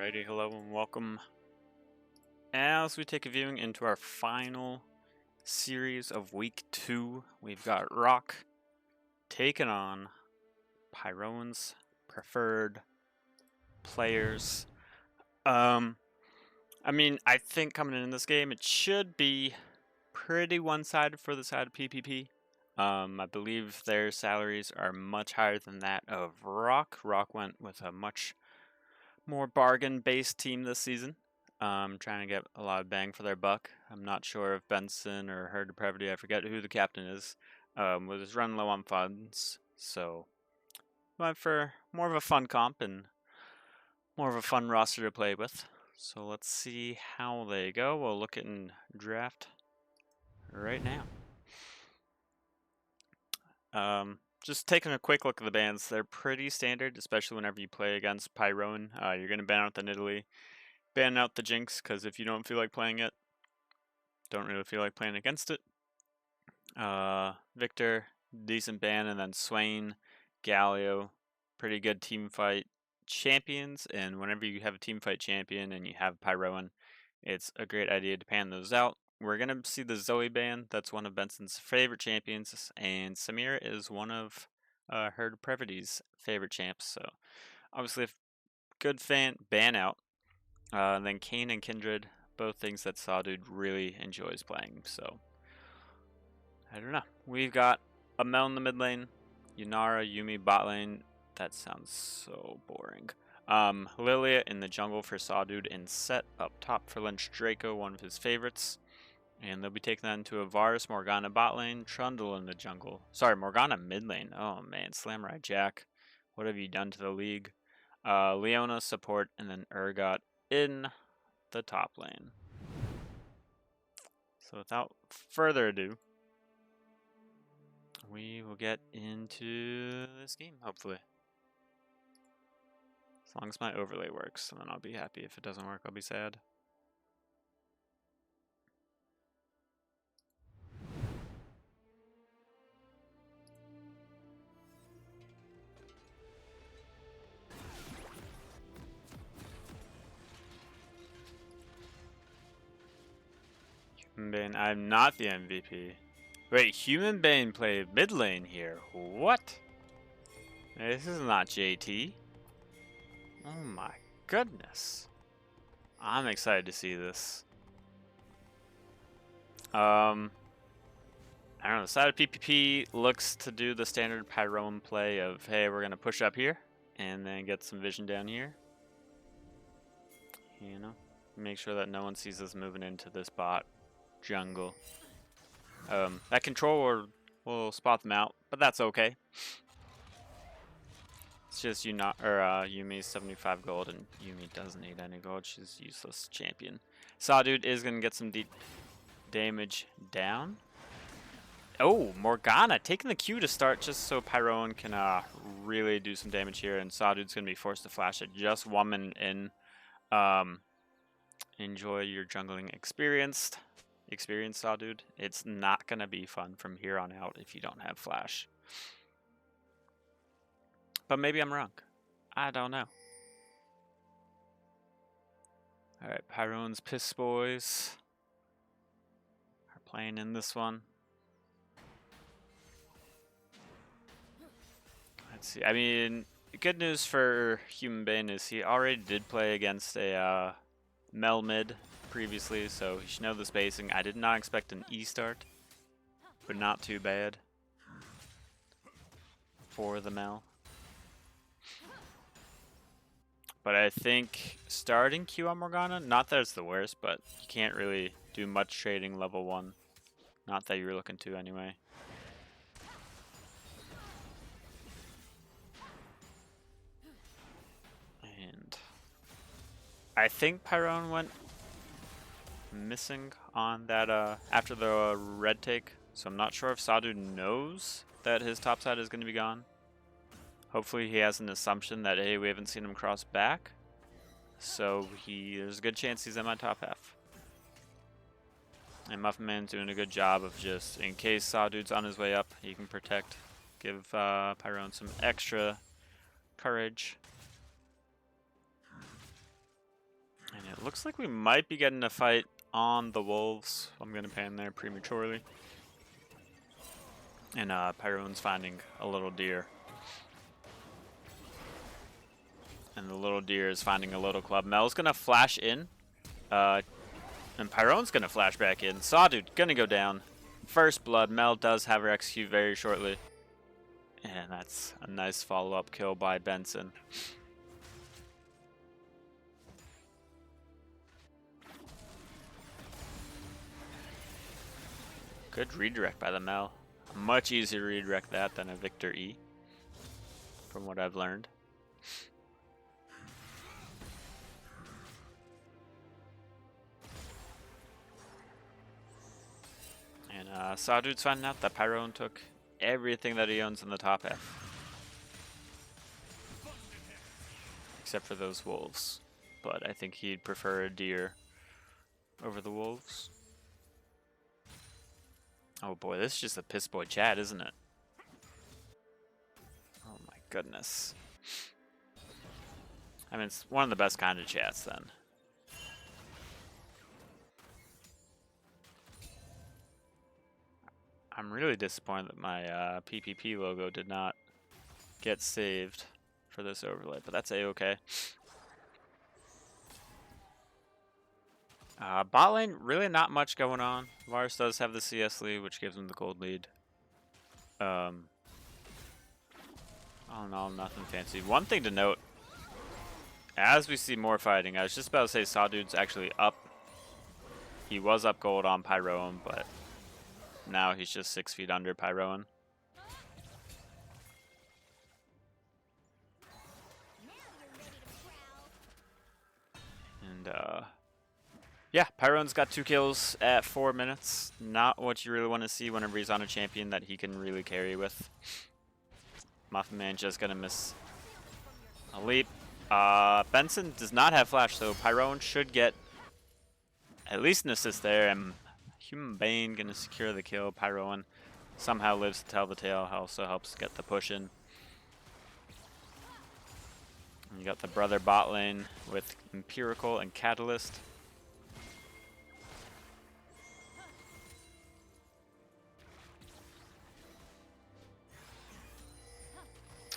Alrighty, hello and welcome as we take a viewing into our final series of week 2. We've got Rock taking on Pyrone's preferred players. I think coming in this game it should be pretty one-sided for the side of PPP. I believe their salaries are much higher than that of Rock. Rock went with a much more bargain-based team this season. Trying to get a lot of bang for their buck. I'm not sure if Benson or Herd Depravity, I forget who the captain is, was running low on funds. So went for more of a fun comp and more of a fun roster to play with. So let's see how they go. We'll look at and draft right now. Just taking a quick look at the bans, they're pretty standard, especially whenever you play against Pyrone. You're going to ban out the Nidalee, ban out the Jinx, because if you don't feel like playing it, don't really feel like playing against it. Victor, decent ban, and then Swain, Galio, pretty good team fight champions, and whenever you have a team fight champion and you have Pyroan, it's a great idea to pan those out. We're going to see the Zoe ban. That's one of Benson's favorite champions, and Samira is one of Herd Depravity's favorite champs. So obviously a good ban out. Then Kane and Kindred, both things that Sawdude really enjoys playing. So I don't know. We've got Amel in the mid lane, Yunara, Yumi bot lane. That sounds so boring. Lilia in the jungle for Sawdude, and Set up top for Lynch Draco, one of his favorites. And they'll be taking that into a Varus, Morgana bot lane, Trundle in the jungle. Sorry, Morgana mid lane. Oh man, Samurai Jack. What have you done to the league? Leona support, and then Urgot in the top lane. So without further ado, we will get into this game, hopefully. As long as my overlay works, and then I'll be happy. If it doesn't work, I'll be sad. Human Bane, I'm not the MVP. Wait, Human Bane played mid lane here. What? This is not JT. Oh my goodness. I'm excited to see this. I don't know, the side of PPP looks to do the standard Pyrone play of, hey, we're going to push up here and then get some vision down here. You know, make sure that no one sees us moving into this bot jungle. That control will spot them out, but that's okay. It's just Yumi's 75 gold, and Yumi doesn't need any gold. She's a useless champion. Sawdude is going to get some deep damage down. Oh, Morgana taking the Q to start just so Pyrone can really do some damage here, and Sawdude's going to be forced to flash it just 1 minute in. Enjoy your jungling experience, Sawdude. It's not going to be fun from here on out if you don't have flash. But maybe I'm wrong. I don't know. Alright, Pyrone's Piss Boys are playing in this one. Let's see. I mean, good news for Human Bane is he already did play against a Mel mid previously, so he should know the spacing. I did not expect an E start, but not too bad for the Mel. But I think starting Q on Morgana, not that it's the worst, but you can't really do much trading level 1. Not that you're looking to anyway. And I think Pyrone went missing on that after the red take, so I'm not sure if Sawdude knows that his top side is going to be gone. Hopefully he has an assumption that, hey, we haven't seen him cross back, so there's a good chance he's in my top half. And Muffin Man's doing a good job of just, in case Sawdude's on his way up, he can protect, give Pyrone some extra courage. And it looks like we might be getting a fight on the wolves. I'm going to pan there prematurely. And Pyrone's finding a little deer. And the little deer is finding a little club. Mel's going to flash in. And Pyrone's going to flash back in. Sawdude going to go down. First blood. Mel does have her execute very shortly. And that's a nice follow-up kill by Benson. Good redirect by the Mel. Much easier to redirect that than a Victor E, from what I've learned. And Sawdude's finding out that Pyrone took everything that he owns in the top half. Except for those wolves. But I think he'd prefer a deer over the wolves. Oh boy, this is just a piss boy chat, isn't it? Oh my goodness. I mean, it's one of the best kind of chats then. I'm really disappointed that my PPP logo did not get saved for this overlay, but that's a-okay. Bot lane, really not much going on. Varus does have the CS lead, which gives him the gold lead. All in all, nothing fancy. One thing to note, as we see more fighting, I was just about to say Sawdude's actually up. He was up gold on Pyroan, but now he's just 6 feet under Pyroan. And yeah, Pyroan's got 2 kills at 4 minutes. Not what you really want to see whenever he's on a champion that he can really carry with. Muffin Man just gonna miss a leap. Benson does not have flash, so Pyroan should get at least an assist there, and Human Bane gonna secure the kill. Pyroan somehow lives to tell the tale, also helps get the push in. And you got the brother bot lane with Empirical and Catalyst.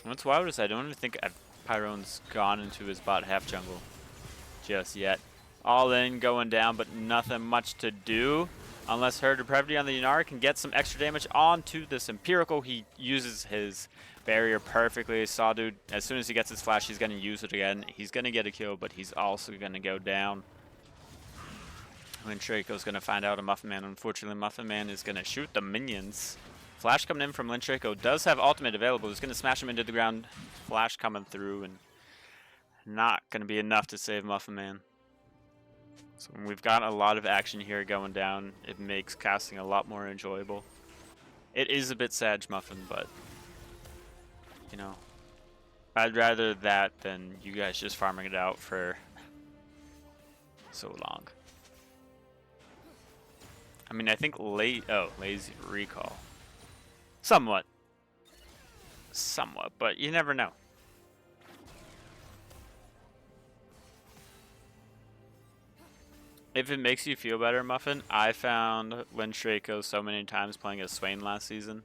What's wild is I don't even think Pyrone's gone into his bot half jungle just yet. All in, going down, but nothing much to do. Unless Herd Depravity on the Yanara can get some extra damage onto this Empirical. He uses his barrier perfectly. Sawdude, as soon as he gets his flash, he's going to use it again. He's going to get a kill, but he's also going to go down. Lintraco's going to find out a Muffin Man. Unfortunately, Muffin Man is going to shoot the minions. Flash coming in from Lintraco. Does have ultimate available. He's going to smash him into the ground. Flash coming through, and not going to be enough to save Muffin Man. So we've got a lot of action here going down. It makes casting a lot more enjoyable. It is a bit Sag Muffin, but, you know, I'd rather that than you guys just farming it out for so long. I mean, I think lazy recall. Somewhat, but you never know. If it makes you feel better, Muffin, I found Lintraco so many times playing as Swain last season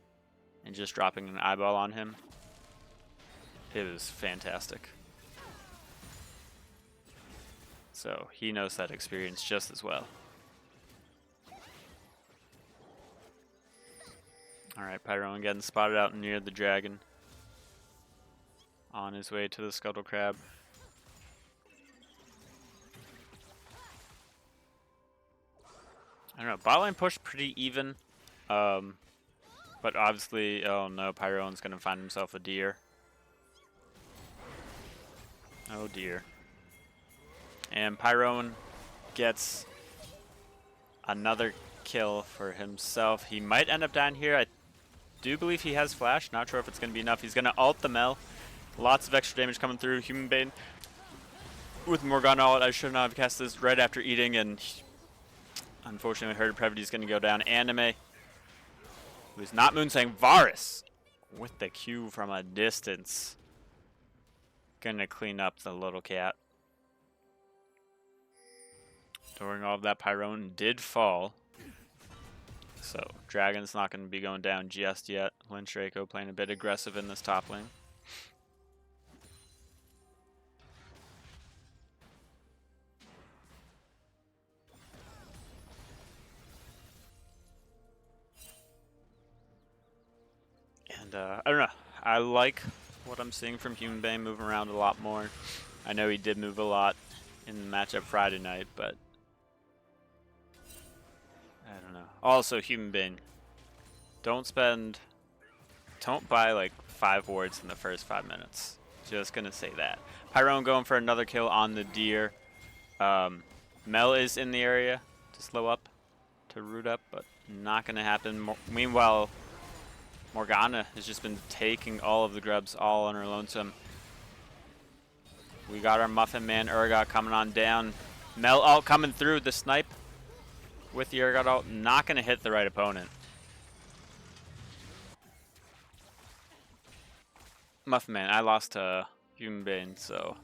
and just dropping an eyeball on him. It was fantastic. So he knows that experience just as well. Alright, Pyroan getting spotted out near the dragon. On his way to the Scuttle Crab. I don't know, bot lane push pretty even. But obviously, oh no, Pyroan's gonna find himself a deer. Oh dear. And Pyroan gets another kill for himself. He might end up down here. I do believe he has flash. Not sure if it's going to be enough. He's going to ult the Mel. Lots of extra damage coming through. Human Bane with Morgana ult. I should not have cast this right after eating, and unfortunately Herd Depravity is going to go down. Anime, who's not Moonsang, Varus with the Q from a distance. Going to clean up the little cat. During all of that, Pyrone did fall. So, Dragon's not going to be going down just yet. Lynch Draco playing a bit aggressive in this top lane. And, I don't know. I like what I'm seeing from Human Bane moving around a lot more. I know he did move a lot in the matchup Friday night, but I don't know. Also, Human Bane, don't buy like 5 wards in the first 5 minutes. Just gonna say that. Pyrone going for another kill on the deer. Mel is in the area to slow up, to root up, but not gonna happen. Meanwhile, Morgana has just been taking all of the grubs all on her lonesome. We got our Muffin Man Urgot coming on down. Mel ult coming through. The snipe with the Urgot ult, not gonna hit the right opponent. Muffin Man, I lost to Human Bane, so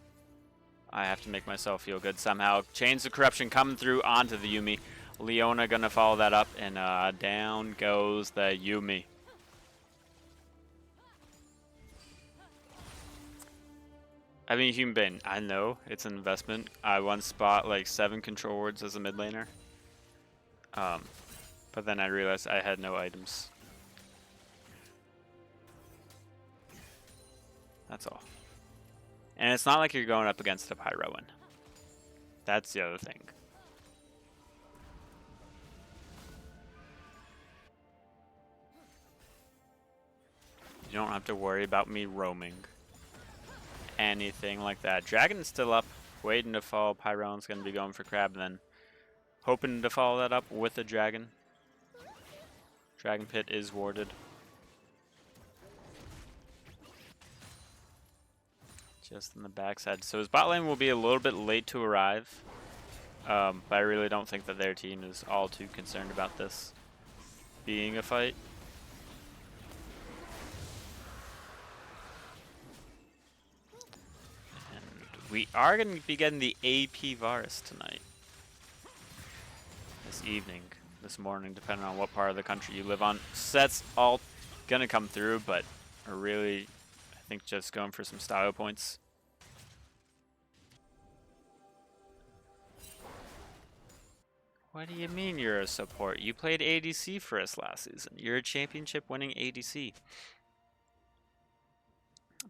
I have to make myself feel good somehow. Chains of Corruption coming through onto the Yuumi. Leona gonna follow that up, and down goes the Yuumi. I mean, Human Bane, I know it's an investment. I once bought like 7 control wards as a mid laner. But then I realized I had no items. That's all. And it's not like you're going up against a Pyroan. That's the other thing. You don't have to worry about me roaming. Anything like that. Dragon's still up, waiting to fall. Pyroan's going to be going for Crab, and then hoping to follow that up with a Dragon. Dragon Pit is warded. Just in the backside. So his bot lane will be a little bit late to arrive. But I really don't think that their team is all too concerned about this being a fight. And we are going to be getting the AP Varus tonight. This evening, this morning, depending on what part of the country you live on. Sets all going to come through, but are really, I think, just going for some style points. What do you mean you're a support? You played ADC for us last season. You're a championship winning ADC.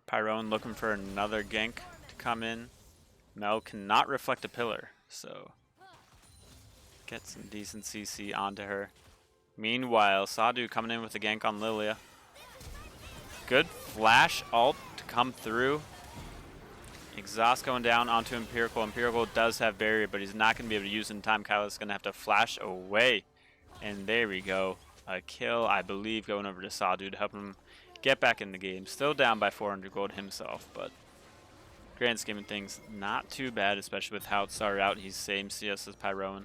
Pyrone looking for another gank to come in. Mel cannot reflect a pillar, so get some decent CC onto her. Meanwhile, Sadu coming in with a gank on Lilia. Good flash ult to come through. Exhaust going down onto Empirical. Empirical does have barrier, but he's not going to be able to use it in time. Kyla's going to have to flash away. And there we go. A kill, I believe, going over to Sadu to help him get back in the game. Still down by 400 gold himself, but grand scheme of things, not too bad, especially with how it started out. He's same CS as Pyroan.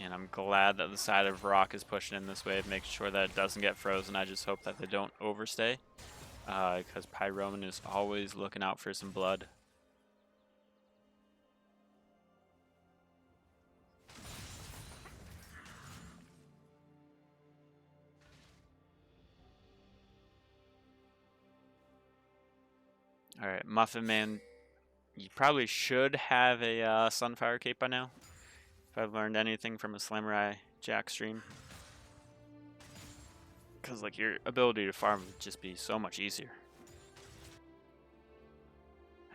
And I'm glad that the side of Rock is pushing in this way, making sure that it doesn't get frozen. I just hope that they don't overstay, because Pyroman is always looking out for some blood. Alright, Muffin Man, you probably should have a Sunfire Cape by now. If I've learned anything from a Samurai Jack stream. Because like your ability to farm would just be so much easier.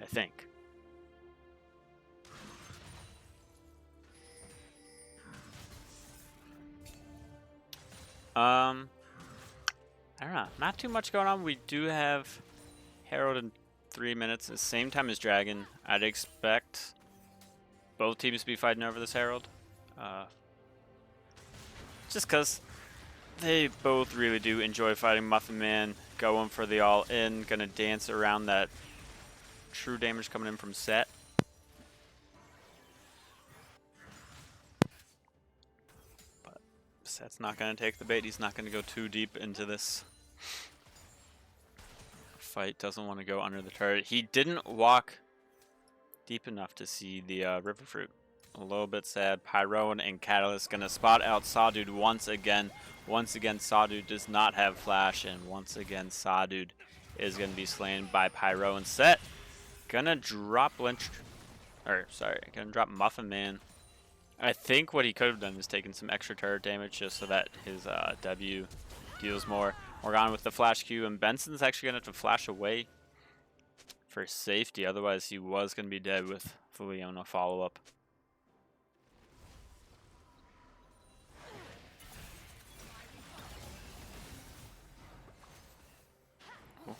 I think. I don't know. Not too much going on. We do have Herald in 3 minutes, the same time as Dragon. I'd expect both teams to be fighting over this Herald. Just because they both really do enjoy fighting. Muffin Man going for the all-in. Gonna dance around that true damage coming in from Set. But Set's not gonna take the bait. He's not gonna go too deep into this fight. Doesn't want to go under the turret. He didn't walk deep enough to see the River Fruit. A little bit sad. Pyroan and Catalyst gonna spot out Sawdude once again. Once again, Sawdude does not have Flash, and once again, Sawdude is gonna be slain by Pyroan. Set. Gonna drop gonna drop Muffin Man. I think what he could have done is taken some extra turret damage just so that his W deals more. Morgana with the Flash Q, and Benson's actually gonna have to flash away for safety. Otherwise, he was gonna be dead with the Leona follow-up.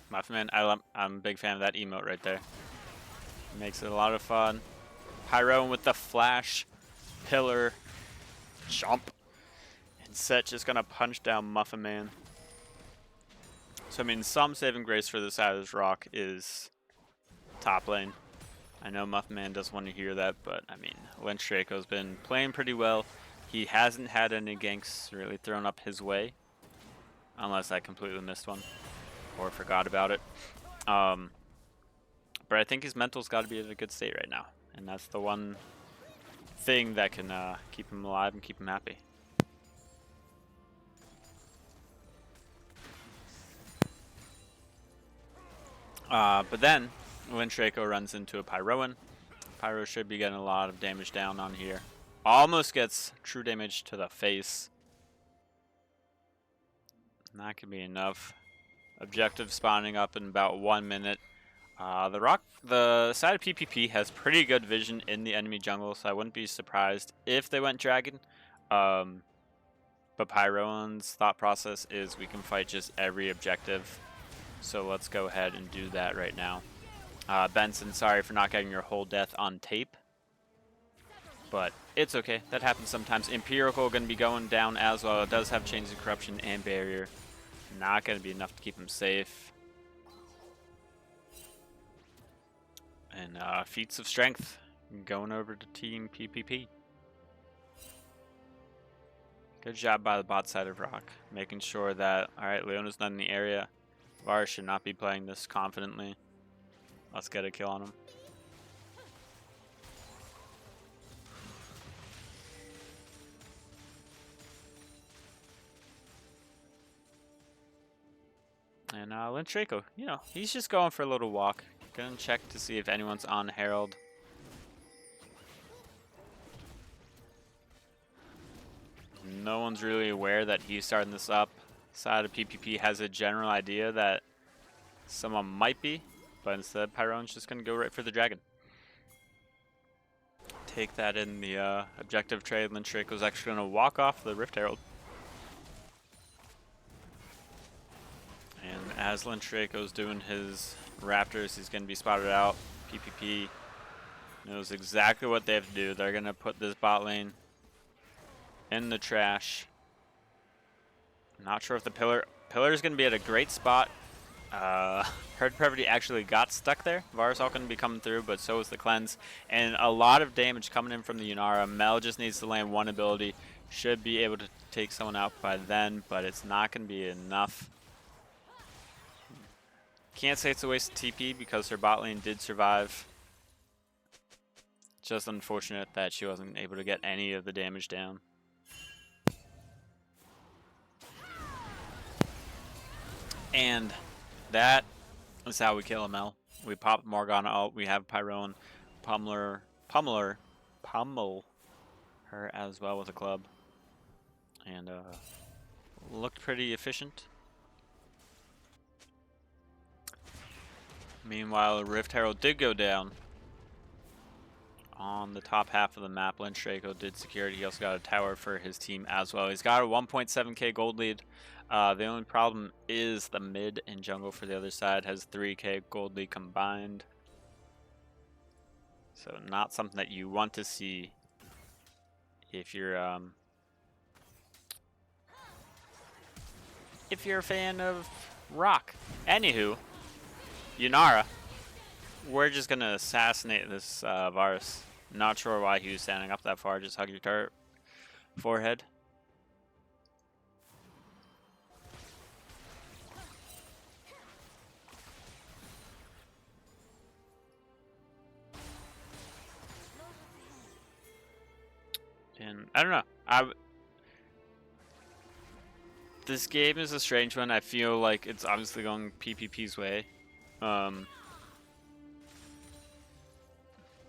Muffin Man, I'm a big fan of that emote right there. Makes it a lot of fun. Pyro with the flash, pillar, jump, and Set just gonna punch down Muffin Man. So I mean, some saving grace for this side of this rock is top lane. I know Muffin Man doesn't want to hear that, but I mean, Lynch Draco's been playing pretty well. He hasn't had any ganks really thrown up his way, unless I completely missed one or forgot about it. But I think his mental's got to be in a good state right now, and that's the one thing that can keep him alive and keep him happy. But then Lynch Draco runs into a Pyroan. Pyro should be getting a lot of damage down on here. Almost gets true damage to the face. That could be enough. Objective spawning up in about 1 minute. The side of PPP has pretty good vision in the enemy jungle, so I wouldn't be surprised if they went dragon. But Pyroan's thought process is we can fight just every objective. So let's go ahead and do that right now. Benson, sorry for not getting your whole death on tape. But it's okay. That happens sometimes. Empirical going to be going down as well. It does have Chains of Corruption and Barrier. Not going to be enough to keep him safe. And Feats of Strength going over to Team PPP. Good job by the bot side of Rock. Making sure that, alright, Leona's not in the area. Varus should not be playing this confidently. Let's get a kill on him. And Lynch Draco, you know, he's just going for a little walk. Gonna check to see if anyone's on Herald. No one's really aware that he's starting this up. Side of PPP has a general idea that someone might be, but instead Pyroan's just gonna go right for the dragon. Take that in the objective trade. Lynch Draco's actually gonna walk off the Rift Herald. And as Lynch Draco's doing his Raptors, he's going to be spotted out. PPP knows exactly what they have to do. They're going to put this bot lane in the trash. Not sure if the pillar is going to be at a great spot. Herd Brevity actually got stuck there. Varus all going to be coming through, but so is the cleanse. And a lot of damage coming in from the Yunara. Mel just needs to land one ability. Should be able to take someone out by then, but it's not going to be enough. Can't say it's a waste of TP because her bot lane did survive. Just unfortunate that she wasn't able to get any of the damage down. And that is how we kill ML. We pop Morgana out. We have Pyroan pummel her as well with a club. And looked pretty efficient. Meanwhile, Rift Herald did go down on the top half of the map. Lynch Draco did secure it. He also got a tower for his team as well. He's got a 1.7k gold lead. The only problem is the mid and jungle for the other side has 3k gold lead combined. So not something that you want to see if you're a fan of Rock. Anywho, Yunara, we're just gonna assassinate this Varus. Not sure why he was standing up that far. Just hug your turret forehead. And I don't know. This game is a strange one. I feel like it's obviously going PPP's way.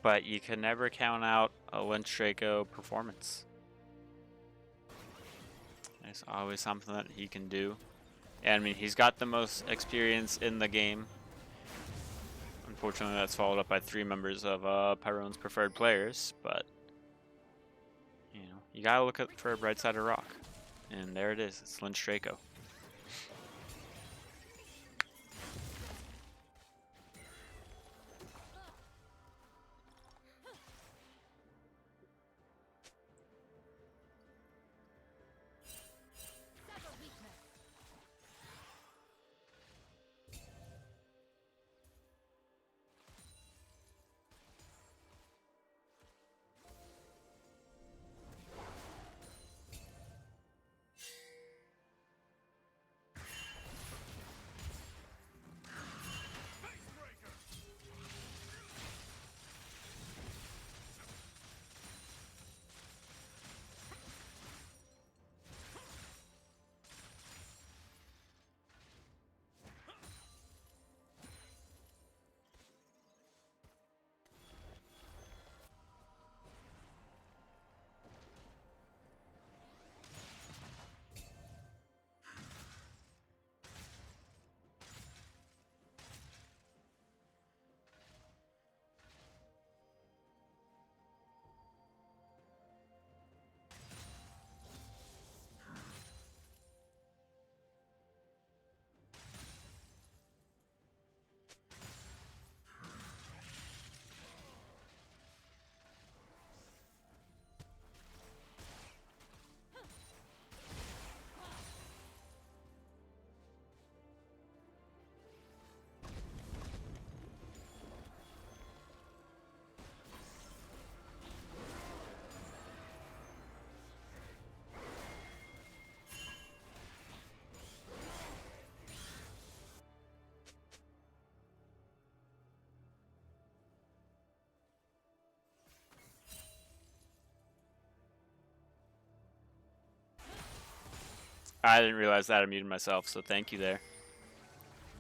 But you can never count out a Lynch Draco performance. There's always something that he can do. And I mean, he's got the most experience in the game. Unfortunately, that's followed up by 3 members of Pyrone's preferred players. But, you know, you gotta look for a bright side of rock. And there it is. It's Lynch Draco. I didn't realize that I muted myself, so thank you there.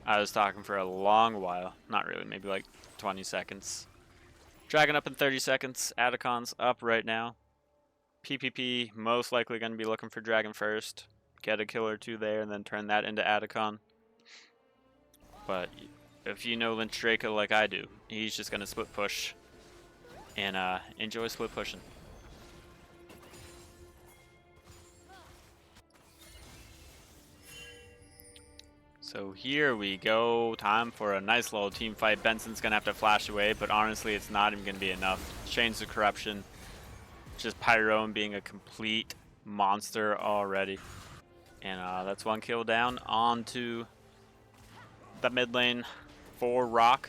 I was talking for a long while. Not really, maybe like 20 seconds. Dragon up in 30 seconds. Atacon's up right now. PPP most likely going to be looking for Dragon first. Get a kill or 2 there and then turn that into Atacon. But if you know Lynch Draco like I do, he's just going to split push. And enjoy split pushing. So here we go. Time for a nice little team fight. Benson's going to have to flash away, but honestly, it's not even going to be enough. Chains of Corruption. Just Pyrone being a complete monster already. And that's 1 kill down onto the mid lane for Rock.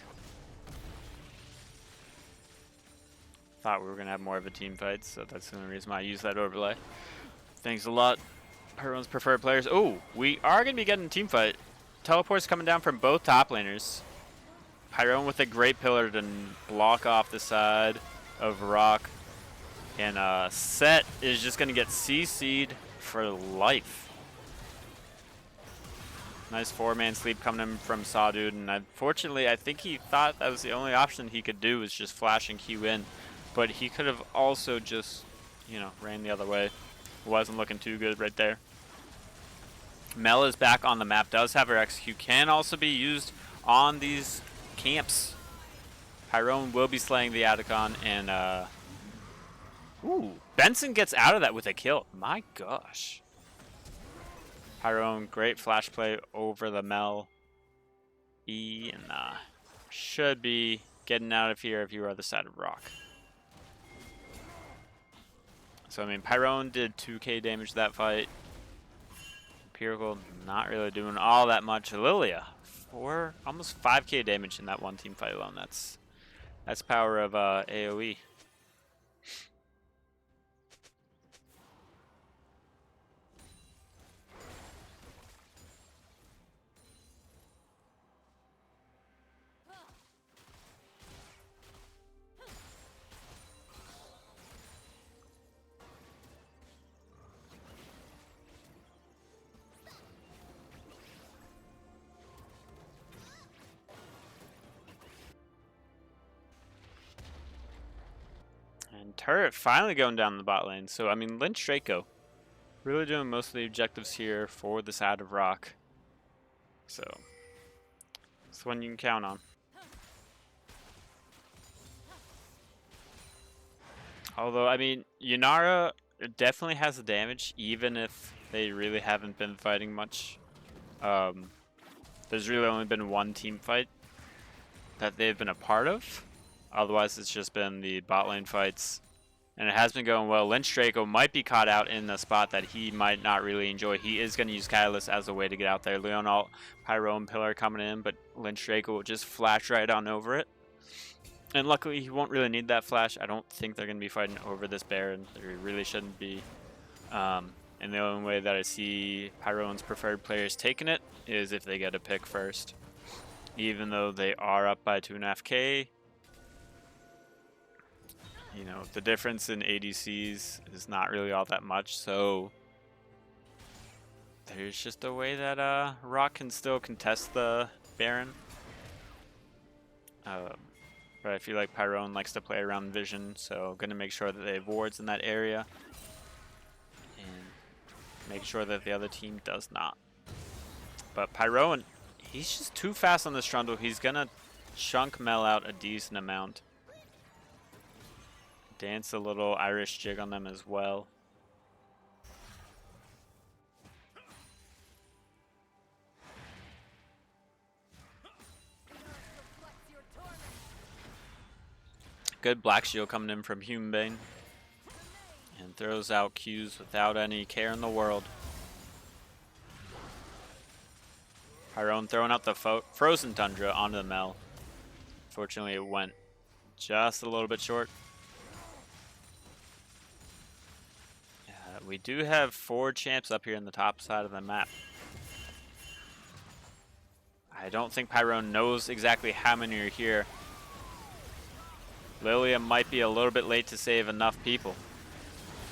Thought we were going to have more of a team fight, so that's the only reason why I used that overlay. Thanks a lot, Pyrone's preferred players. Oh, we are going to be getting a team fight. Teleport's coming down from both top laners. Pyrone with a great pillar to block off the side of Rock. And Set is just going to get CC'd for life. Nice 4-man sleep coming in from Sawdude. And unfortunately, I think he thought that was the only option he could do was just flash and Q in. But he could have also just, you know, ran the other way. Wasn't looking too good right there. Mel is back on the map, does have her execute, can also be used on these camps. Pyrone will be slaying the Atacon, and ooh, Benson gets out of that with a kill. My gosh. Pyrone, great flash play over the Mel E, and should be getting out of here if you are the side of Rock. So I mean, Pyrone did 2k damage that fight. Empirical not really doing all that much. Lilia, almost 5k damage in that one team fight alone. That's power of AoE. turret finally going down the bot lane. So, I mean, Lynch Draco really doing most of the objectives here for the side of Rock. So, it's one you can count on. Although, I mean, Yunara definitely has the damage, even if they really haven't been fighting much. There's really only been one team fight that they've been a part of. Otherwise, it's just been the bot lane fights. And it has been going well. Lynch Draco might be caught out in a spot that he might not really enjoy. He is going to use Catalyst as a way to get out there. Leon Alt, Pyro, and Pillar coming in, but Lynch Draco will just flash right on over it. And luckily, he won't really need that flash. I don't think they're going to be fighting over this Baron. They really shouldn't be. And the only way that I see Pyro's preferred players taking it is if they get a pick first. Even though they are up by 2.5k. You know, the difference in ADCs is not really all that much, so there's just a way that Rock can still contest the Baron. But I feel like Pyron likes to play around vision, so gonna make sure that they have wards in that area and make sure that the other team does not. But Pyron, he's just too fast on this Trundle. He's gonna chunk Mel out a decent amount. Dance a little Irish jig on them as well. Good Black Shield coming in from Humanbane. And throws out Qs without any care in the world. Pyron throwing out the Frozen Tundra onto the Mel. Fortunately, it went just a little bit short. We do have 4 champs up here in the top side of the map. I don't think Pyron knows exactly how many are here. Lilia might be a little bit late to save enough people.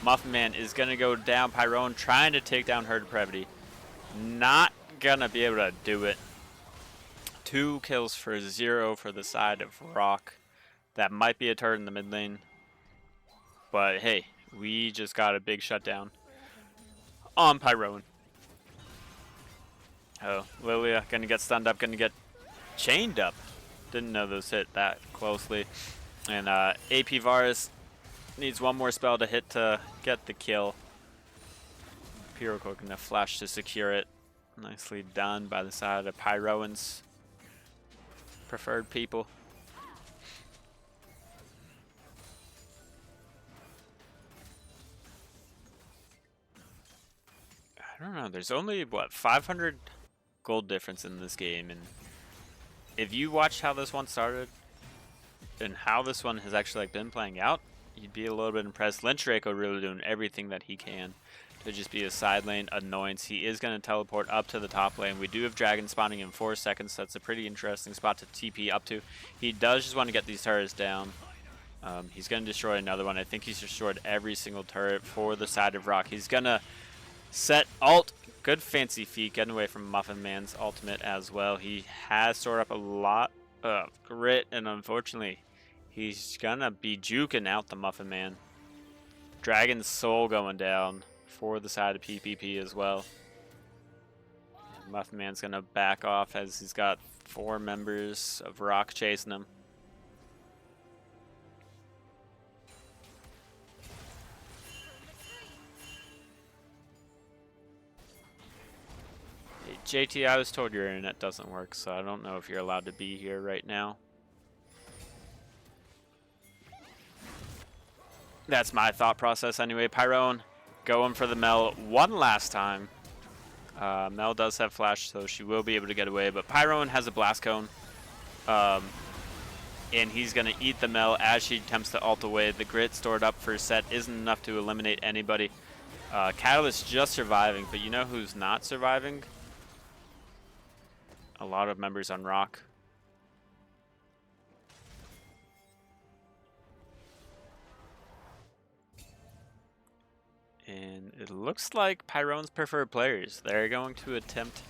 Muffin Man is going to go down. Pyron trying to take down Herd Brevity. Not going to be able to do it. 2 kills for 0 for the side of Rock. That might be a turret in the mid lane. But hey, we just got a big shutdown on Pyron. Oh, Lilia gonna get stunned up, gonna get chained up. Didn't know those hit that closely. And AP Varus needs one more spell to hit to get the kill. Pyroco gonna flash to secure it. Nicely done by the side of Pyroan's preferred people. I don't know, there's only, what, 500 gold difference in this game, and if you watched how this one started, and how this one has actually been playing out, you'd be a little bit impressed. Lynch Draco really doing everything that he can to just be a side lane annoyance. He is going to teleport up to the top lane. We do have Dragon spawning in 4 seconds, so that's a pretty interesting spot to TP up to. He does just want to get these turrets down. He's going to destroy another one. I think he's destroyed every single turret for the side of Rock. He's going to set ult. Good fancy feat, getting away from Muffin Man's ultimate as well. He has stored up a lot of grit, and unfortunately, he's gonna be juking out the Muffin Man. Dragon's Soul going down for the side of PPP as well. And Muffin Man's gonna back off as he's got 4 members of Rock chasing him. JT, I was told your internet doesn't work, so I don't know if you're allowed to be here right now. That's my thought process anyway. Pyron going for the Mel one last time. Mel does have flash, so she will be able to get away, but Pyron has a blast cone. And he's going to eat the Mel as she attempts to ult away. The grit stored up for set isn't enough to eliminate anybody. Catalyst just surviving, but you know who's not surviving? A lot of members on Rock. And it looks like Pyron's preferred players. They're going to attempt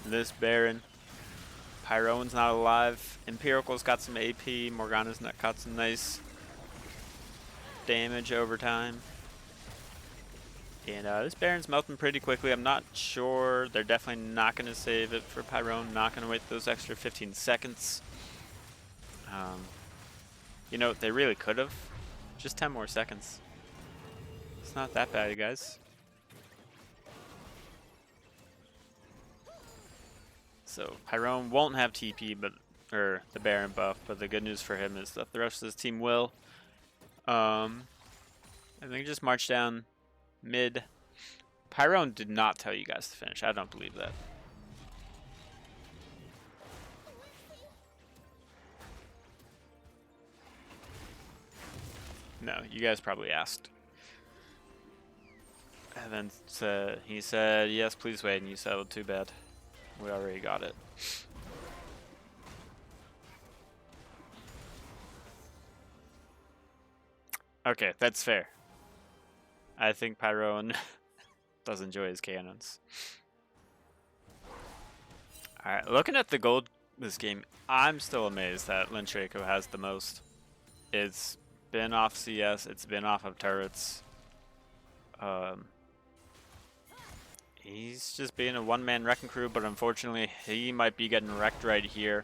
this Baron. Pyron's not alive. Empirical's got some AP. Morgana's got some nice damage over time. And this Baron's melting pretty quickly. I'm not sure. They're definitely not going to save it for Pyrone. Not going to wait those extra 15 seconds. You know, they really could have. Just 10 more seconds. It's not that bad, you guys. So Pyrone won't have TP, or the Baron buff, but the good news for him is that the rest of his team will. And they just march down mid. Pyrone did not tell you guys to finish. I don't believe that. No, you guys probably asked. And then he said, yes, please wait, and you said, well, too bad. We already got it. Okay, that's fair. I think Pyrone does enjoy his cannons. Alright, looking at the gold this game, I'm still amazed that Lintraco has the most. It's been off CS, it's been off of turrets. He's just being a one-man wrecking crew, but unfortunately he might be getting wrecked right here.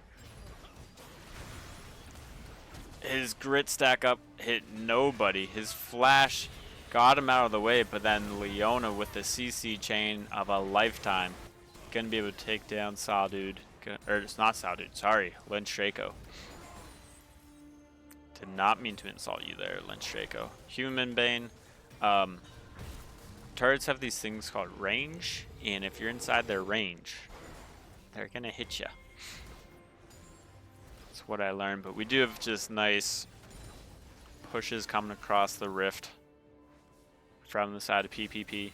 His grit stack up hit nobody. His flash got him out of the way, but then Leona with the CC chain of a lifetime gonna be able to take down Sawdude. Or it's not Sawdude, sorry, Lintraco. Did not mean to insult you there, Lintraco. Human Bane. Turrets have these things called range, and if you're inside their range, they're gonna hit you. That's what I learned, but we do have just nice pushes coming across the rift from the side of PPP.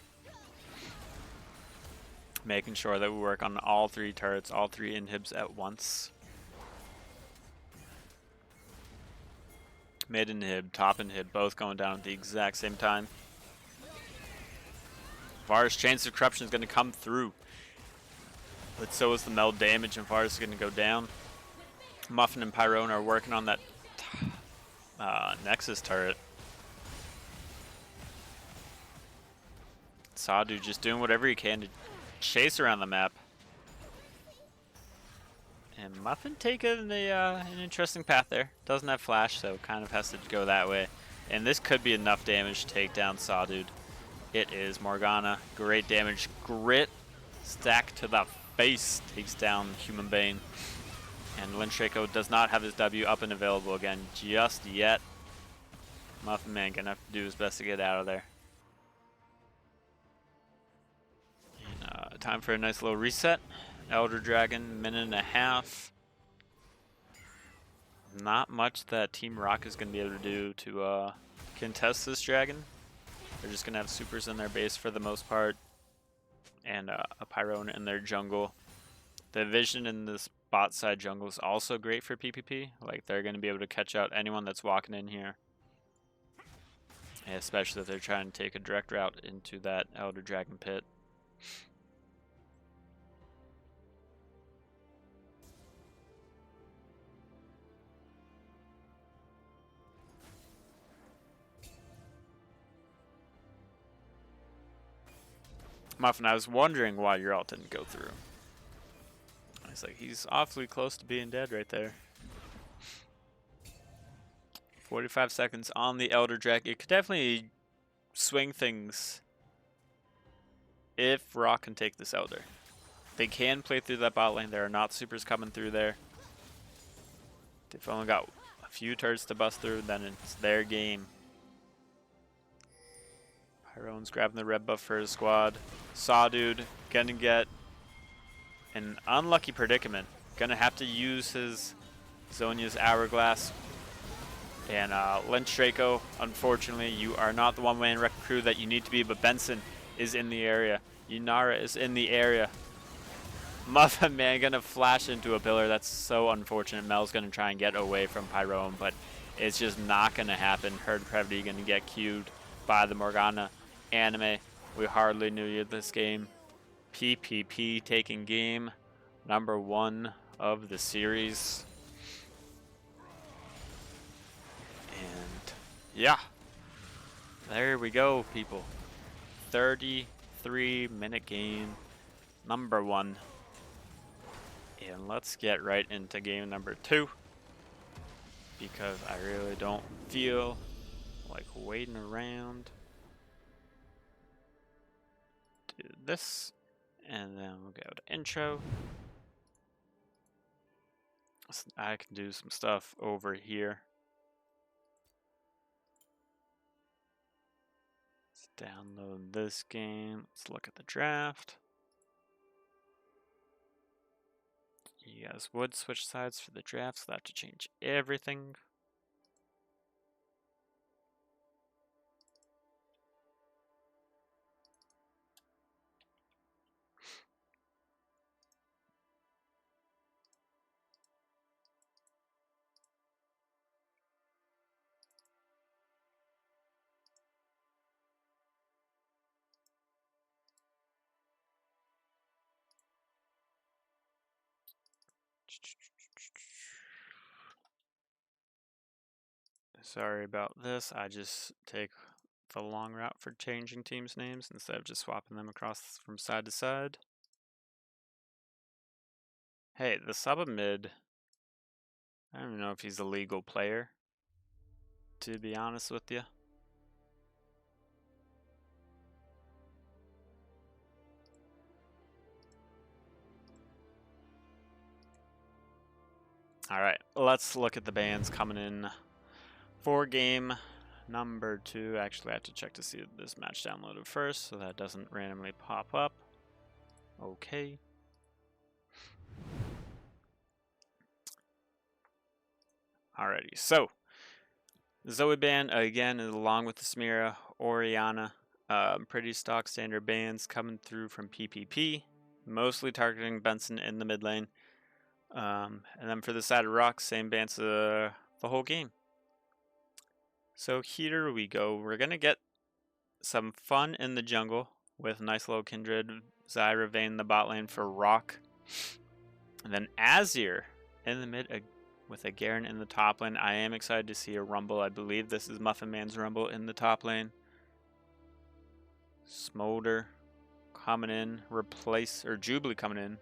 Making sure that we work on all three turrets, all three inhibs at once. Mid inhib, top inhib, both going down at the exact same time. Varus Chains of Corruption is going to come through. But so is the meld damage, and Varus is going to go down. Muffin and Pyrone are working on that Nexus turret. Sawdude just doing whatever he can to chase around the map. And Muffin taking an interesting path there. Doesn't have flash, so kind of has to go that way. And this could be enough damage to take down Sawdude. It is Morgana. Great damage. Grit stack to the face takes down Human Bane. And Lintraco does not have his W up and available again just yet. Muffin Man gonna have to do his best to get out of there. And, time for a nice little reset. Elder Dragon, minute and a half. Not much that Team Rock is gonna be able to do to contest this dragon. They're just going to have supers in their base for the most part, and a Pyrone in their jungle. The vision in this bot side jungle is also great for PPP. Like, they're going to be able to catch out anyone that's walking in here. Especially if they're trying to take a direct route into that Elder Dragon pit. Muffin, I was wondering why your ult didn't go through. I was like, he's awfully close to being dead right there. 45 seconds on the Elder Dragon. It could definitely swing things if Rock can take this Elder. They can play through that bot lane. There are not supers coming through there. They've only got a few turrets to bust through, then it's their game. Pyrone's grabbing the red buff for his squad. Sawdude gonna get an unlucky predicament. Gonna have to use his Zhonya's Hourglass. And Lintraco, unfortunately, you are not the one-man wreck crew that you need to be, but Benson is in the area. Yunara is in the area. Muffin Man gonna flash into a pillar. That's so unfortunate. Mel's gonna try and get away from Pyrone, but it's just not gonna happen. Herd Previty gonna get queued by the Morgana anime. We hardly knew you this game. PPP taking game number 1 of the series. And yeah, There we go, people. 33-minute game, number 1. And let's get right into game number 2. Because I really don't feel like waiting around. Do this, and then we'll go to intro. So I can do some stuff over here. Let's download this game. Let's look at the draft. You guys would switch sides for the draft, so I have to change everything. Sorry about this. I just take the long route for changing teams' names instead of just swapping them across from side to side. Hey, the sub mid, I don't know if he's a legal player, to be honest with you. Alright, let's look at the bands coming in for game number 2. Actually, I have to check to see if this match downloaded first, so that doesn't randomly pop up. Okay. Alrighty, so Zoe band again is along with the Samira, Oriana, pretty stock standard bands coming through from PPP, mostly targeting Benson in the mid lane. And then for the side of Rock, same bands the whole game. So here we go. We're gonna get some fun in the jungle with nice little Kindred, Zyra Vayne in the bot lane for Rock, and then Azir in the mid with a Garen in the top lane. I am excited to see a Rumble. I believe this is Muffin Man's Rumble in the top lane. Smolder coming in, Jubilee coming in,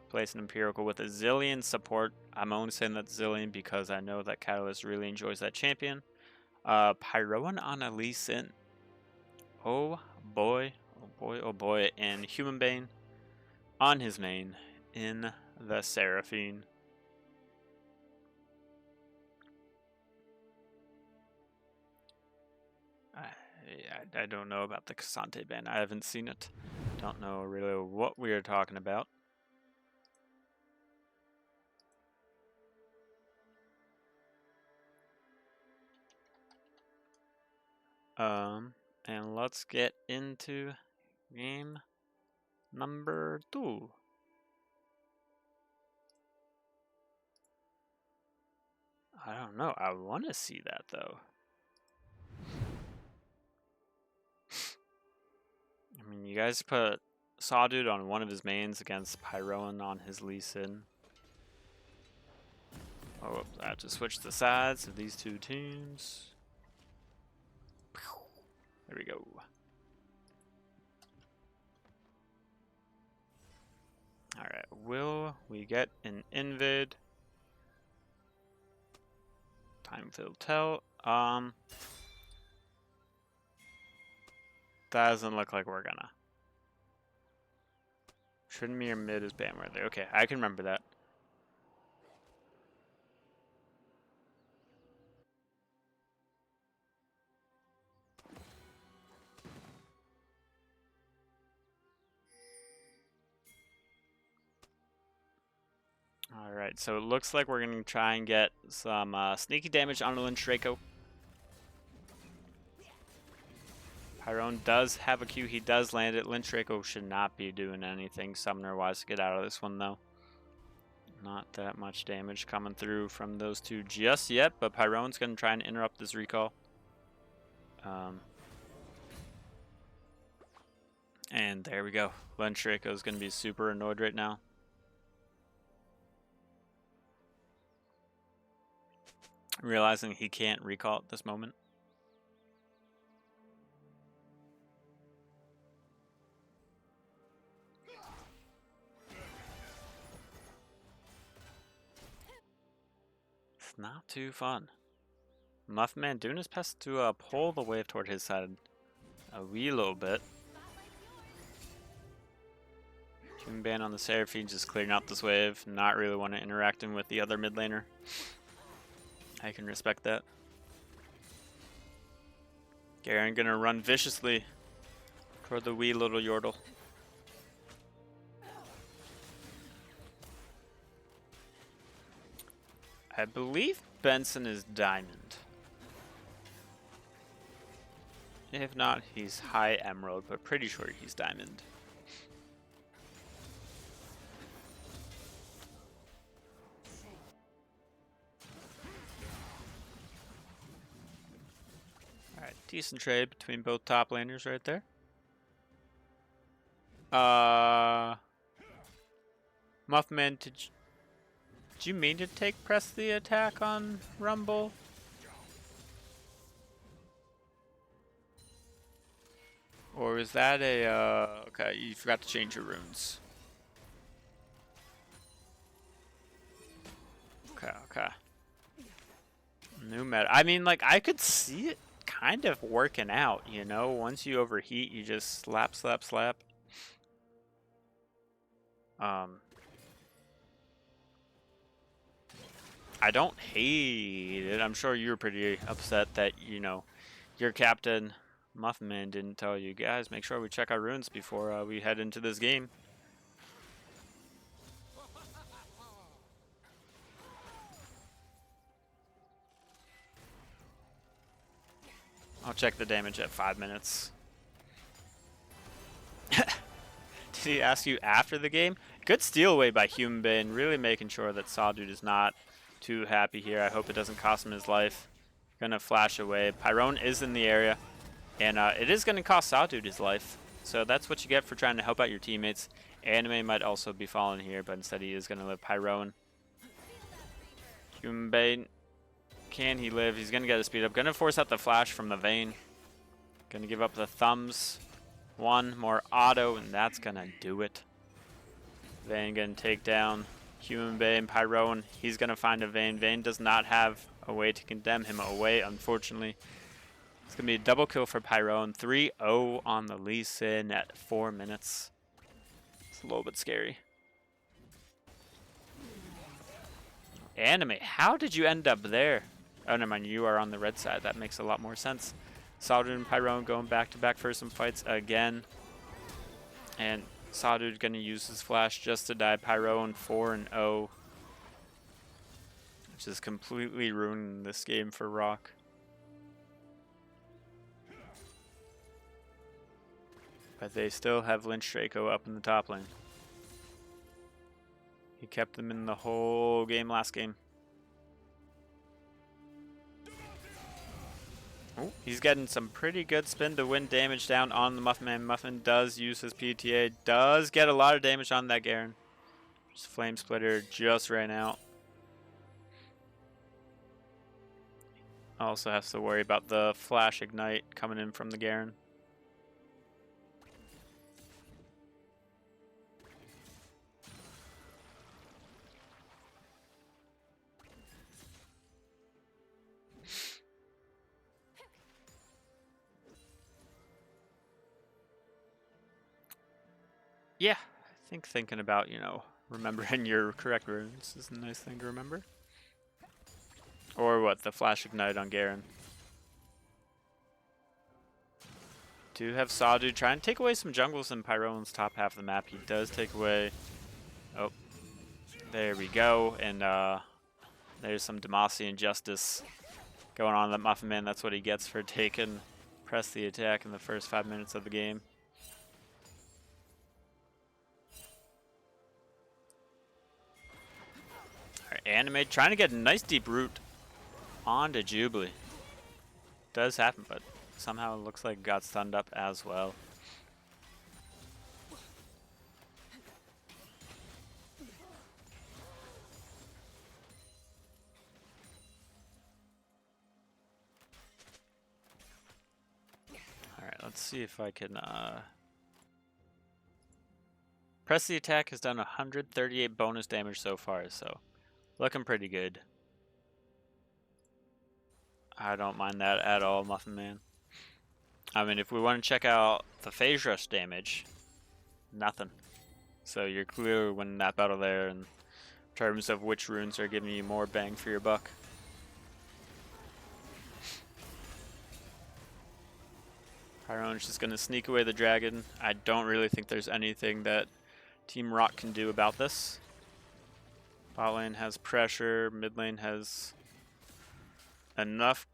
replacing Empirical with a Zillion support. I'm only saying that Zillion because I know that Catalyst really enjoys that champion. Pyroan on a Lee Sin. Oh boy, oh boy, oh boy. And Human Bane on his main in the Seraphine. I don't know about the Cassante ban. I haven't seen it. Don't know really what we are talking about. And let's get into game number 2. I don't know. I want to see that though. I mean, you guys put Sawdude on one of his mains against Pyroan on his Lee Sin. Oh, I have to switch the sides of these two teams. There we go. Alright, will we get an invid? Time will tell. Doesn't look like we're gonna. Trinmere mid is banworthy. Okay, I can remember that. Alright, so it looks like we're going to try and get some sneaky damage on Lynch Draco. Pyron does have a Q. He does land it. Lynch Draco should not be doing anything summoner-wise to get out of this one, though. Not that much damage coming through from those two just yet, but Pyron's going to try and interrupt this recall. And there we go. Lynch Draco is going to be super annoyed right now. Realizing he can't recall at this moment. not too fun. Muffman doing his best to pull the wave toward his side a wee little bit. Human Band on the Seraphine just clearing out this wave, not really want to interacting with the other mid laner. I can respect that. Garen gonna run viciously toward the wee little Yordle. I believe Benson is Diamond. If not, he's High Emerald, but pretty sure he's Diamond. Alright, decent trade between both top laners right there. Muffman, did you mean to press the attack on Rumble? Or is that a, okay, you forgot to change your runes. Okay. New meta. I mean, like, I could see it kind of working out, you know? Once you overheat, you just slap. I don't hate it. I'm sure you were pretty upset that, you know, your captain, Muffman, didn't tell you guys, make sure we check our runes before we head into this game. I'll check the damage at 5 minutes. Did he ask you after the game? Good steal away by Human Bane, really making sure that Sawdude is not too happy here. I hope it doesn't cost him his life. Gonna flash away. Pyrone is in the area, and it is gonna cost Sawdude his life. So that's what you get for trying to help out your teammates. Anime might also be falling here, but instead he is gonna live. Pyrone. Human Bane. Can he live? He's gonna get a speed up. Gonna force out the flash from the Vayne. Gonna give up the thumbs. One more auto, and that's gonna do it. Vayne gonna take down Human Bane. Pyrone, he's gonna find a Vayne. Vayne does not have a way to condemn him away, unfortunately. It's gonna be a double kill for Pyrone. 3-0 on the Lee Sin at 4 minutes. It's a little bit scary. Anime, how did you end up there? Oh, never mind, you are on the red side. That makes a lot more sense. Sawdude and Pyrone going back-to-back for some fights again. And Sawdude going to use his flash just to die. Pyrone 4-0. Which is completely ruining this game for Rock. But they still have Lynch Draco up in the top lane. He kept them in the whole game last game. Oh, he's getting some pretty good spin to win damage down on the Muffman. Muffman does use his PTA. Does get a lot of damage on that Garen. Just Flame Splitter just ran out. Also has to worry about the Flash Ignite coming in from the Garen. Yeah, I think thinking about, you know, remembering your correct runes is a nice thing to remember. Or what, the Flash Ignite on Garen. Do have Sawdude trying to take away some jungles in Pyrone's top half of the map. He does take away... Oh, there we go. And there's some Demacian justice going on that Muffin Man. That's what he gets for taking press the attack in the first 5 minutes of the game. Alright, Anime trying to get a nice deep root onto Jubilee. Does happen, but somehow it looks like it got stunned up as well. Alright, let's see if I can press the attack has done 138 bonus damage so far, so looking pretty good. I don't mind that at all, Muffin Man. I mean, if we want to check out the phase rush damage, nothing. So you're clearly winning that battle there in terms of which runes are giving you more bang for your buck. Pyrone's just going to sneak away the dragon. I don't really think there's anything that Team Rock can do about this. Bot lane has pressure, mid lane has enough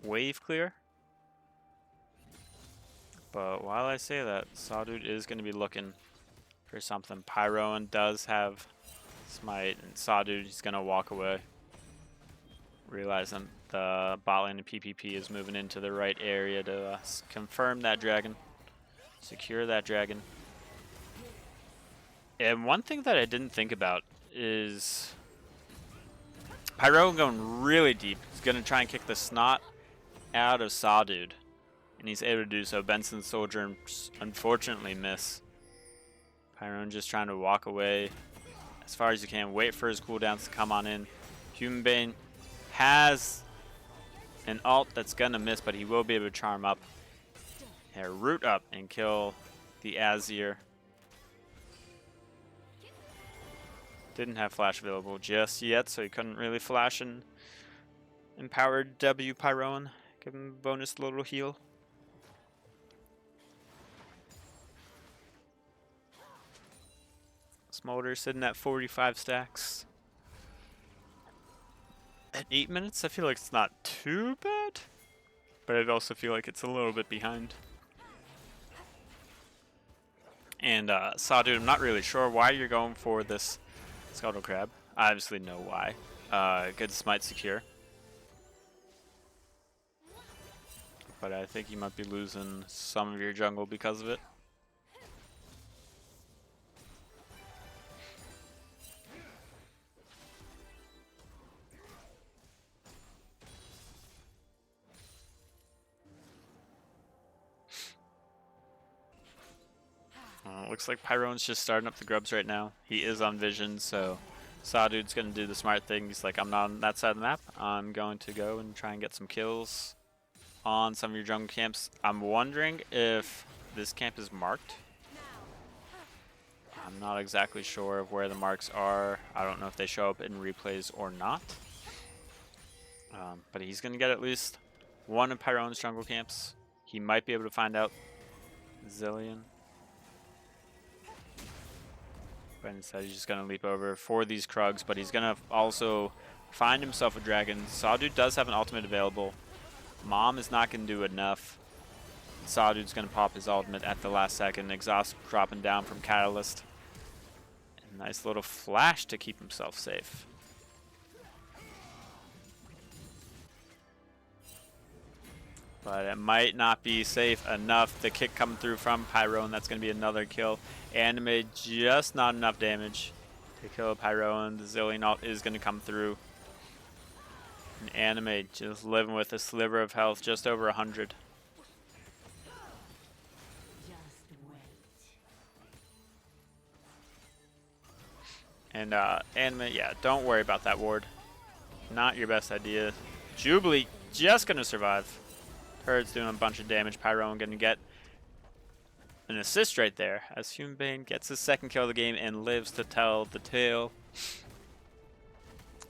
wave clear. But while I say that, Sawdude is going to be looking for something. Pyroan does have Smite, and Sawdude is going to walk away. Realizing the bot lane and PPP is moving into the right area to confirm that dragon. Secure that dragon. And one thing that I didn't think about is Pyro going really deep. He's going to try and kick the snot out of Sawdude. And he's able to do so. Benson's soldier unfortunately miss. Pyron just trying to walk away as far as you can. Wait for his cooldowns to come on in. Human Bane has an ult that's going to miss, but he will be able to charm up. And root up and kill the Azir. Didn't have flash available just yet, so he couldn't really flash and empowered W Pyroan. Give him a bonus little heal. Smolder sitting at 45 stacks. At 8 minutes, I feel like it's not too bad, but I also feel like it's a little bit behind. And Sawdude, I'm not really sure why you're going for this Scuttle Crab. I obviously know why. Good smite secure. But I think you might be losing some of your jungle because of it. Looks like Pyrone's just starting up the grubs right now. He is on vision, so Sawdude's going to do the smart thing. He's like, I'm not on that side of the map. I'm going to go and try and get some kills on some of your jungle camps. I'm wondering if this camp is marked. I'm not exactly sure of where the marks are. I don't know if they show up in replays or not. But he's going to get at least one of Pyrone's jungle camps. He might be able to find out Zillion. But instead he's just going to leap over for these Krugs, but he's going to also find himself a dragon. Sawdude does have an ultimate available. Mom is not going to do enough. Sawdude's going to pop his ultimate at the last second. Exhaust dropping down from Catalyst. And nice little flash to keep himself safe. But it might not be safe enough. The kick coming through from Pyro, and that's going to be another kill. Anime just not enough damage to kill Pyro, and the Zillion ult is going to come through. And Anime just living with a sliver of health, just over 100. And Anime, yeah, don't worry about that ward. Not your best idea. Jubilee just going to survive. Herd's doing a bunch of damage. Pyroan going to get an assist right there as Human Bane gets his second kill of the game and lives to tell the tale.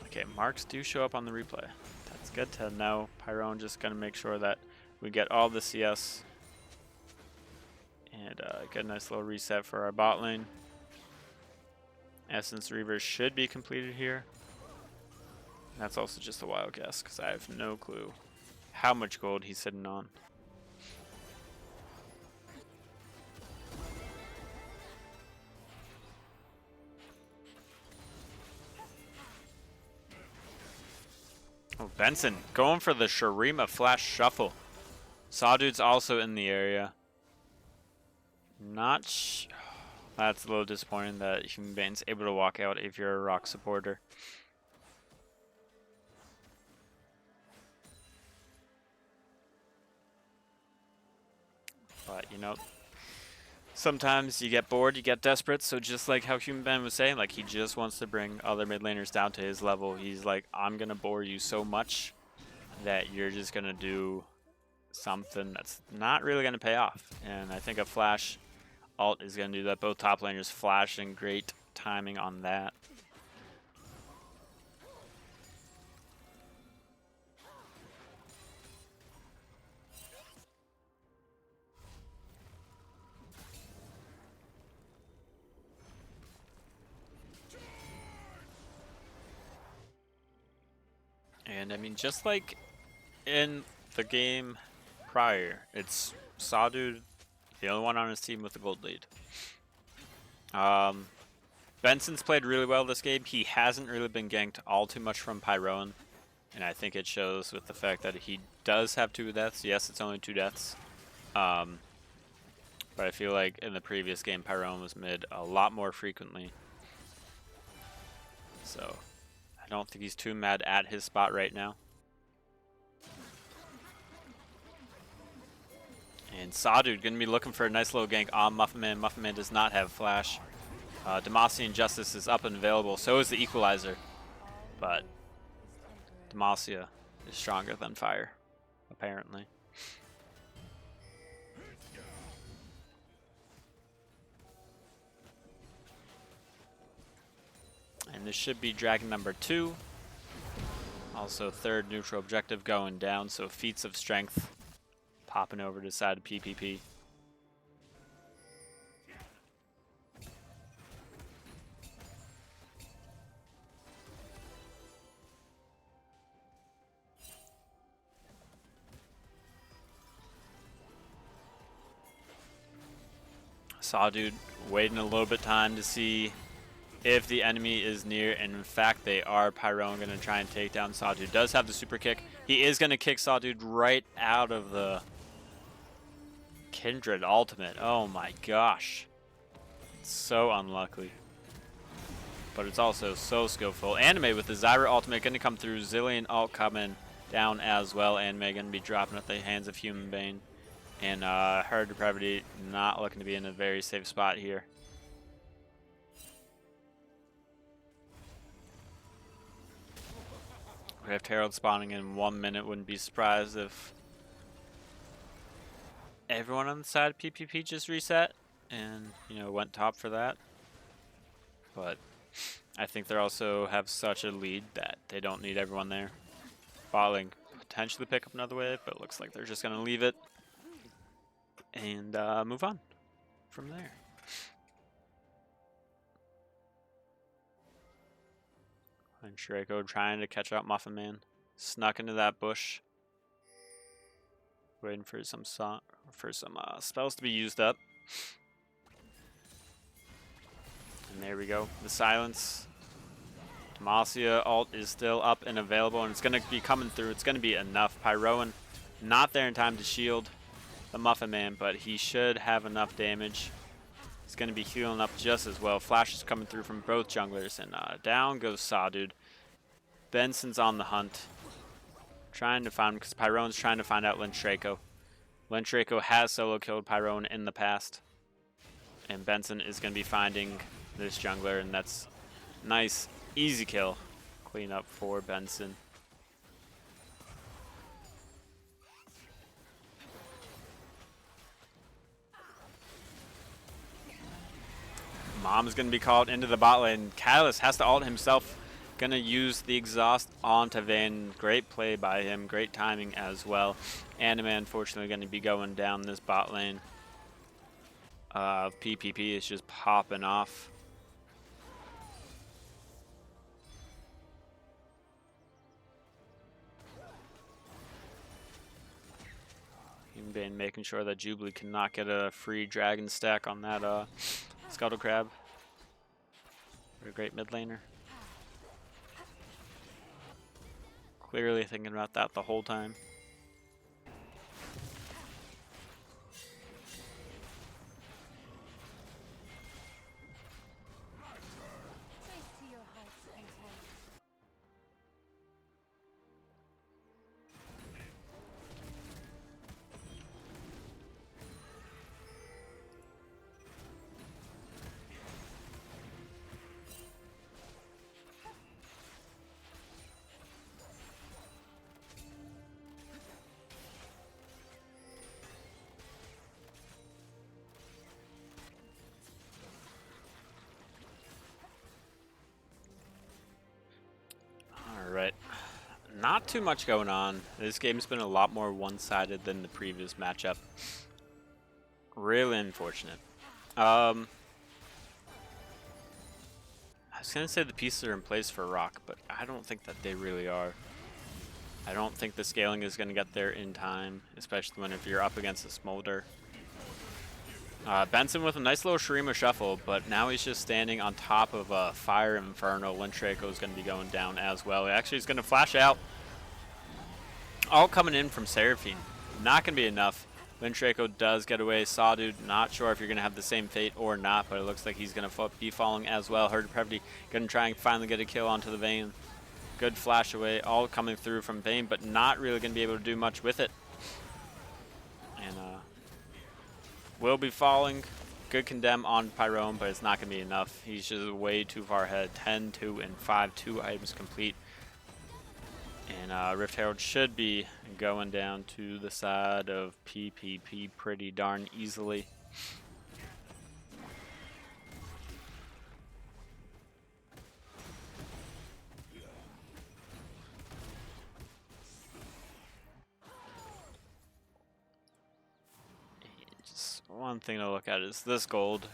Okay, marks do show up on the replay. That's good to know. Pyroan just going to make sure that we get all the CS and get a nice little reset for our bot lane. Essence Reaver should be completed here. That's also just a wild guess because I have no clue how much gold he's sitting on. Oh, Benson going for the Shurima Flash Shuffle. Sawdude's also in the area. That's a little disappointing that Human Bane's able to walk out if you're a rock supporter. But, you know, sometimes you get bored, you get desperate, so just like how Human Ben was saying, like, he just wants to bring other mid laners down to his level. He's like, I'm going to bore you so much that you're just going to do something that's not really going to pay off. And I think a flash ult is going to do that. Both top laners flashing, great timing on that. And I mean, just like in the game prior, it's Sawdude, the only one on his team with the gold lead. Benson's played really well this game. He hasn't really been ganked all too much from Pyroan, and I think it shows with the fact that he does have 2 deaths. Yes, it's only 2 deaths. But I feel like in the previous game, Pyroan was mid a lot more frequently. So I don't think he's too mad at his spot right now. And Sawdude going to be looking for a nice little gank on Muffin Man. Muffin Man does not have flash. Demacian Justice is up and available. So is the Equalizer. But Demacia is stronger than Fire, apparently. And this should be Dragon number 2. Also 3rd neutral objective going down. So Feats of Strength popping over to the side of PPP. Sawdude waiting a little bit of time to see if the enemy is near, and in fact they are. Pyroan going to try and take down Sawdude. Does have the super kick. He is going to kick Sawdude right out of the Kindred ultimate. Oh my gosh. It's so unlucky. But it's also so skillful. Anime with the Zyra ultimate going to come through. Zillion ult coming down as well. Anime going to be dropping at the hands of Human Bane. And Herd Depravity not looking to be in a very safe spot here. Rift Herald spawning in 1 minute. Wouldn't be surprised if everyone on the side of PPP just reset and, you know, went top for that. But I think they also have such a lead that they don't need everyone there. Botling potentially pick up another wave, but it looks like they're just going to leave it and move on from there. And Shreko trying to catch out Muffin Man. Snuck into that bush. Waiting for some spells to be used up. And there we go. The silence. Demacia ult is still up and available, and it's going to be coming through. It's going to be enough. Pyroan not there in time to shield the Muffin Man, but he should have enough damage. He's going to be healing up just as well. Flash is coming through from both junglers, and down goes Sawdude. Benson's on the hunt, trying to find him because Pyroan's trying to find out Linshreko. Linshreko has solo killed Pyroan in the past, and Benson is going to be finding this jungler, and that's nice, easy kill. Clean up for Benson. Mom is going to be called into the bot lane. Catalyst has to ult himself. Going to use the exhaust onto Vayne. Great play by him. Great timing as well. Anime, unfortunately, going to be going down this bot lane. PPP is just popping off. Been making sure that Jubilee cannot get a free dragon stack on that Scuttle Crab. What a great mid laner. Clearly thinking about that the whole time. Not too much going on. This game's been a lot more one-sided than the previous matchup. Really unfortunate. I was going to say the pieces are in place for Rock, but I don't think that they really are. I don't think the scaling is going to get there in time, especially if you're up against a Smolder. Benson with a nice little Shurima shuffle, but now he's just standing on top of a Fire Inferno. Lintraco is going to be going down as well. He actually is going to flash out. All coming in from Seraphine. Not going to be enough. Lintraco does get away. Sawdude, not sure if you're going to have the same fate or not, but it looks like he's going to be falling as well. Herd of Brevity going to try and finally get a kill onto the Vayne. Good flash away, all coming through from Vayne, but not really going to be able to do much with it. And will be falling. Good condemn on Pyrone, but it's not going to be enough. He's just way too far ahead. 10, 2, and 5. 2 items complete. And Rift Herald should be going down to the side of PPP pretty darn easily. Just one thing to look at is this gold.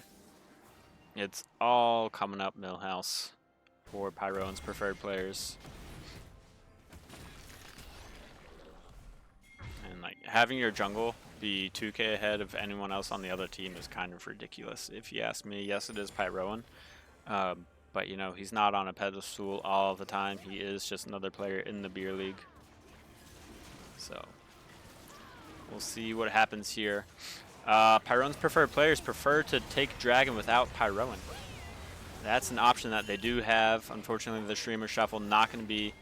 It's all coming up Millhouse for Pyrone's preferred players. Like having your jungle be 2k ahead of anyone else on the other team is kind of ridiculous if you ask me. Yes, it is Pyroan, but you know, he's not on a pedestal all the time. He is just another player in the beer league. So we'll see what happens here. Pyroan's preferred players prefer to take Dragon without Pyroan. That's an option that they do have. Unfortunately, the Streamer Shuffle not going to be,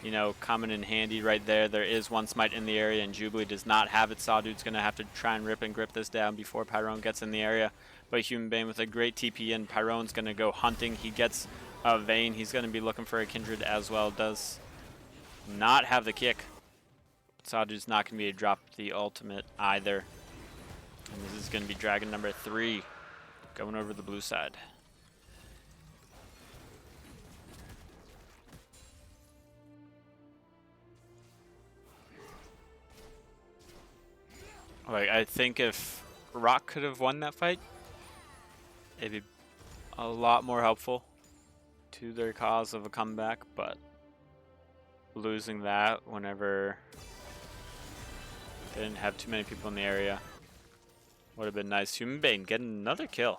you know, coming in handy right there. There is one smite in the area, and Jubilee does not have it. Sawdude's going to have to try and rip and grip this down before Pyrone gets in the area. But Human Bane with a great TP in. Pyrone's going to go hunting. He gets a Vayne. He's going to be looking for a Kindred as well. Does not have the kick. Sawdude's not going to be able to drop the ultimate either. And this is going to be Dragon number 3 going over the blue side. Like, I think if Rock could have won that fight, it'd be a lot more helpful to their cause of a comeback, but losing that whenever they didn't have too many people in the area would have been nice. Human Bane getting another kill.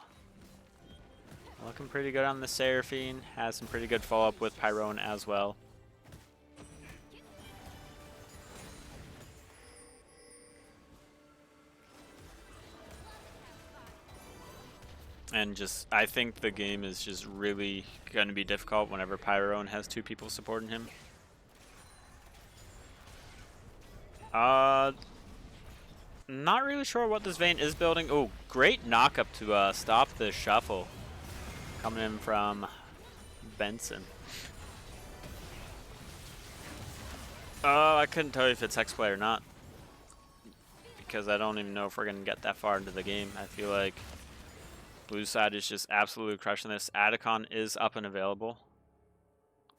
Looking pretty good on the Seraphine. Has some pretty good follow-up with Pyrone as well. And just, I think the game is just really going to be difficult whenever Pyrone has 2 people supporting him. Not really sure what this Vayne is building. Oh, great knock-up to stop the shuffle coming in from Benson. I couldn't tell you if it's Hexplay or not, because I don't even know if we're going to get that far into the game. I feel like blue side is just absolutely crushing this. Atacon is up and available,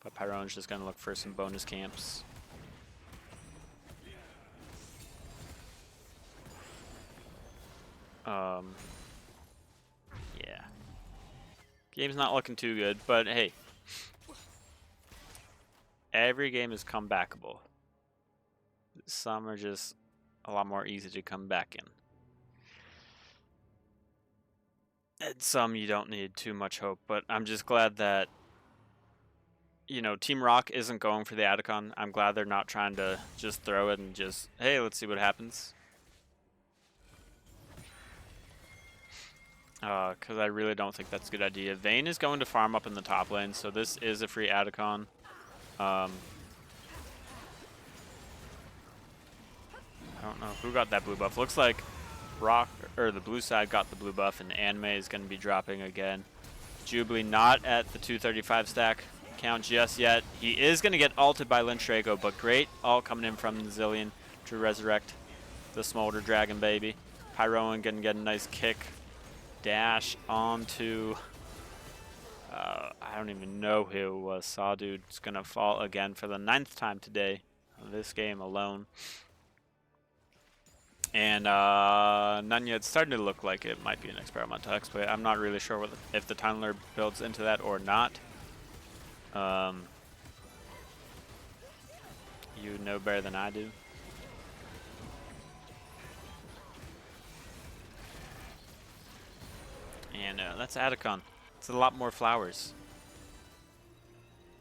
but Pyrone's just going to look for some bonus camps. Yeah. Game's not looking too good, but hey. Every game is comebackable. Some are just a lot more easy to come back in. And some you don't need too much hope, but I'm just glad that, you know, Team Rock isn't going for the Atacon. I'm glad they're not trying to just throw it and just, hey, let's see what happens. Because I really don't think that's a good idea. Vayne is going to farm up in the top lane, so this is a free Atacon. I don't know who got that blue buff. Looks like Rock, or the blue side got the blue buff, and Anime is going to be dropping again. Jubilee not at the 235 stack count just yet. He is going to get ulted by Lintraco, but great all coming in from the Zillion to resurrect the Smolder Dragon baby. Pyrone going to get a nice kick. Dash onto, I don't even know who it was. Sawdude's going to fall again for the 9th time today. this game alone. And Nunya, it's starting to look like it might be an experimental exploit. I'm not really sure if the tunneler builds into that or not. You know better than I do. And that's Atacon. It's a lot more flowers.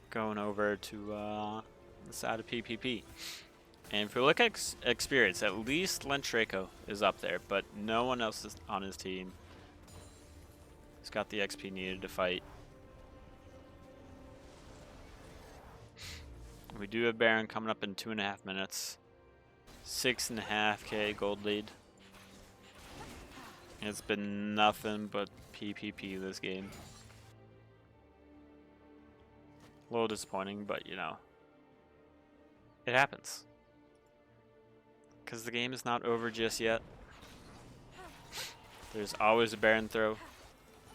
Going over to the side of PPP. And if we look at experience, at least Lentraco is up there, but no one else is on his team. He's got the XP needed to fight. We do have Baron coming up in 2.5 minutes. 6.5k gold lead. It's been nothing but PPP this game. A little disappointing, but you know, it happens. Because the game is not over just yet. There's always a Baron throw.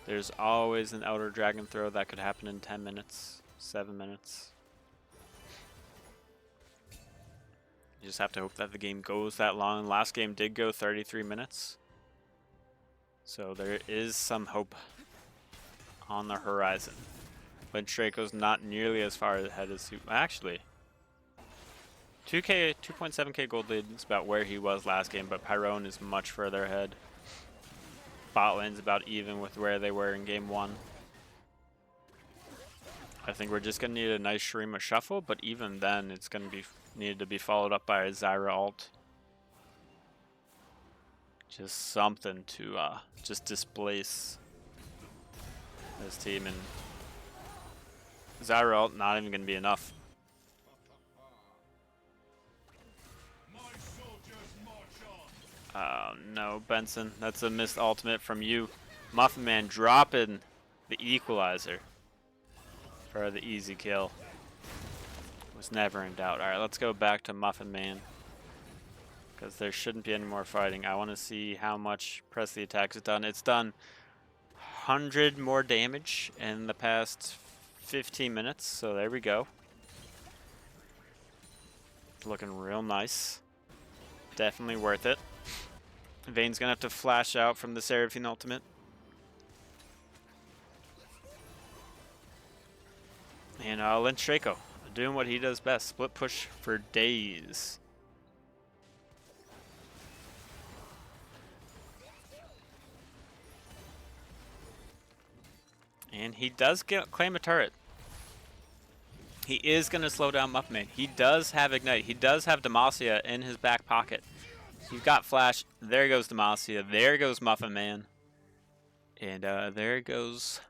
There's always an Elder Dragon throw that could happen in 10 minutes, 7 minutes. You just have to hope that the game goes that long. Last game did go 33 minutes. So there is some hope on the horizon. But Draco's not nearly as far ahead as he... Actually, 2.7k gold lead is about where he was last game, but Pyrone is much further ahead. Bot lane's about even with where they were in game 1. I think we're just going to need a nice Shurima shuffle, but even then it's going to be needed to be followed up by a Zyra ult. Just something to just displace this team, and Zyra ult not even going to be enough. Oh no, Benson, that's a missed ultimate from you. Muffin Man dropping the equalizer for the easy kill. Was never in doubt. Alright, let's go back to Muffin Man, because there shouldn't be any more fighting. I want to see how much press the attack has done. It's done 100 more damage in the past 15 minutes, so there we go. Looking real nice. Definitely worth it. Vayne's gonna have to flash out from the Seraphine ultimate. And Lentraco doing what he does best. Split push for days. And he does claim a turret. He is going to slow down Muffin. He does have Ignite. He does have Demacia in his back pocket. You've got Flash. There goes Demacia. There goes Muffin Man. And there goes,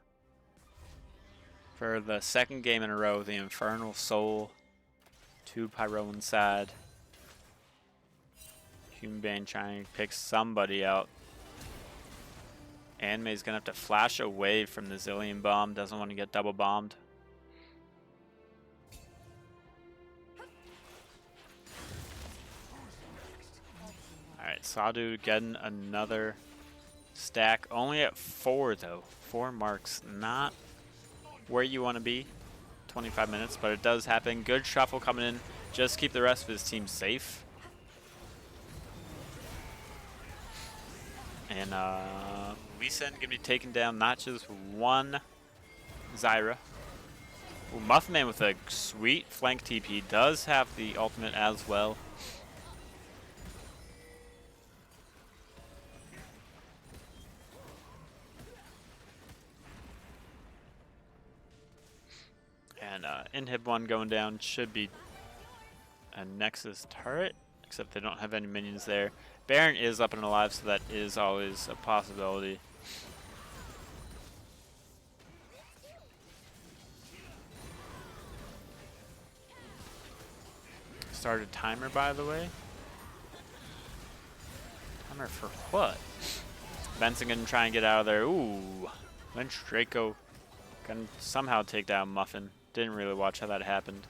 for the second game in a row, the Infernal Soul to Pyrone's side. Human Bane trying to pick somebody out. Anme's going to have to flash away from the Zillion Bomb. Doesn't want to get double bombed. Alright, Sadu getting another stack. Only at 4 though. 4 marks. Not where you want to be. 25 minutes, but it does happen. Good shuffle coming in. Just keep the rest of his team safe. And Lee Sin gonna be taking down not just one Zyra. Ooh, Muffin Man with a sweet flank TP. Does have the ultimate as well. And Inhib 1 going down should be a Nexus turret, except they don't have any minions there. Baron is up and alive, so that is always a possibility. Started timer, by the way. Timer for what? Benson gonna try and get out of there. Ooh, Lentraco can somehow take down Muffin. Didn't really watch how that happened.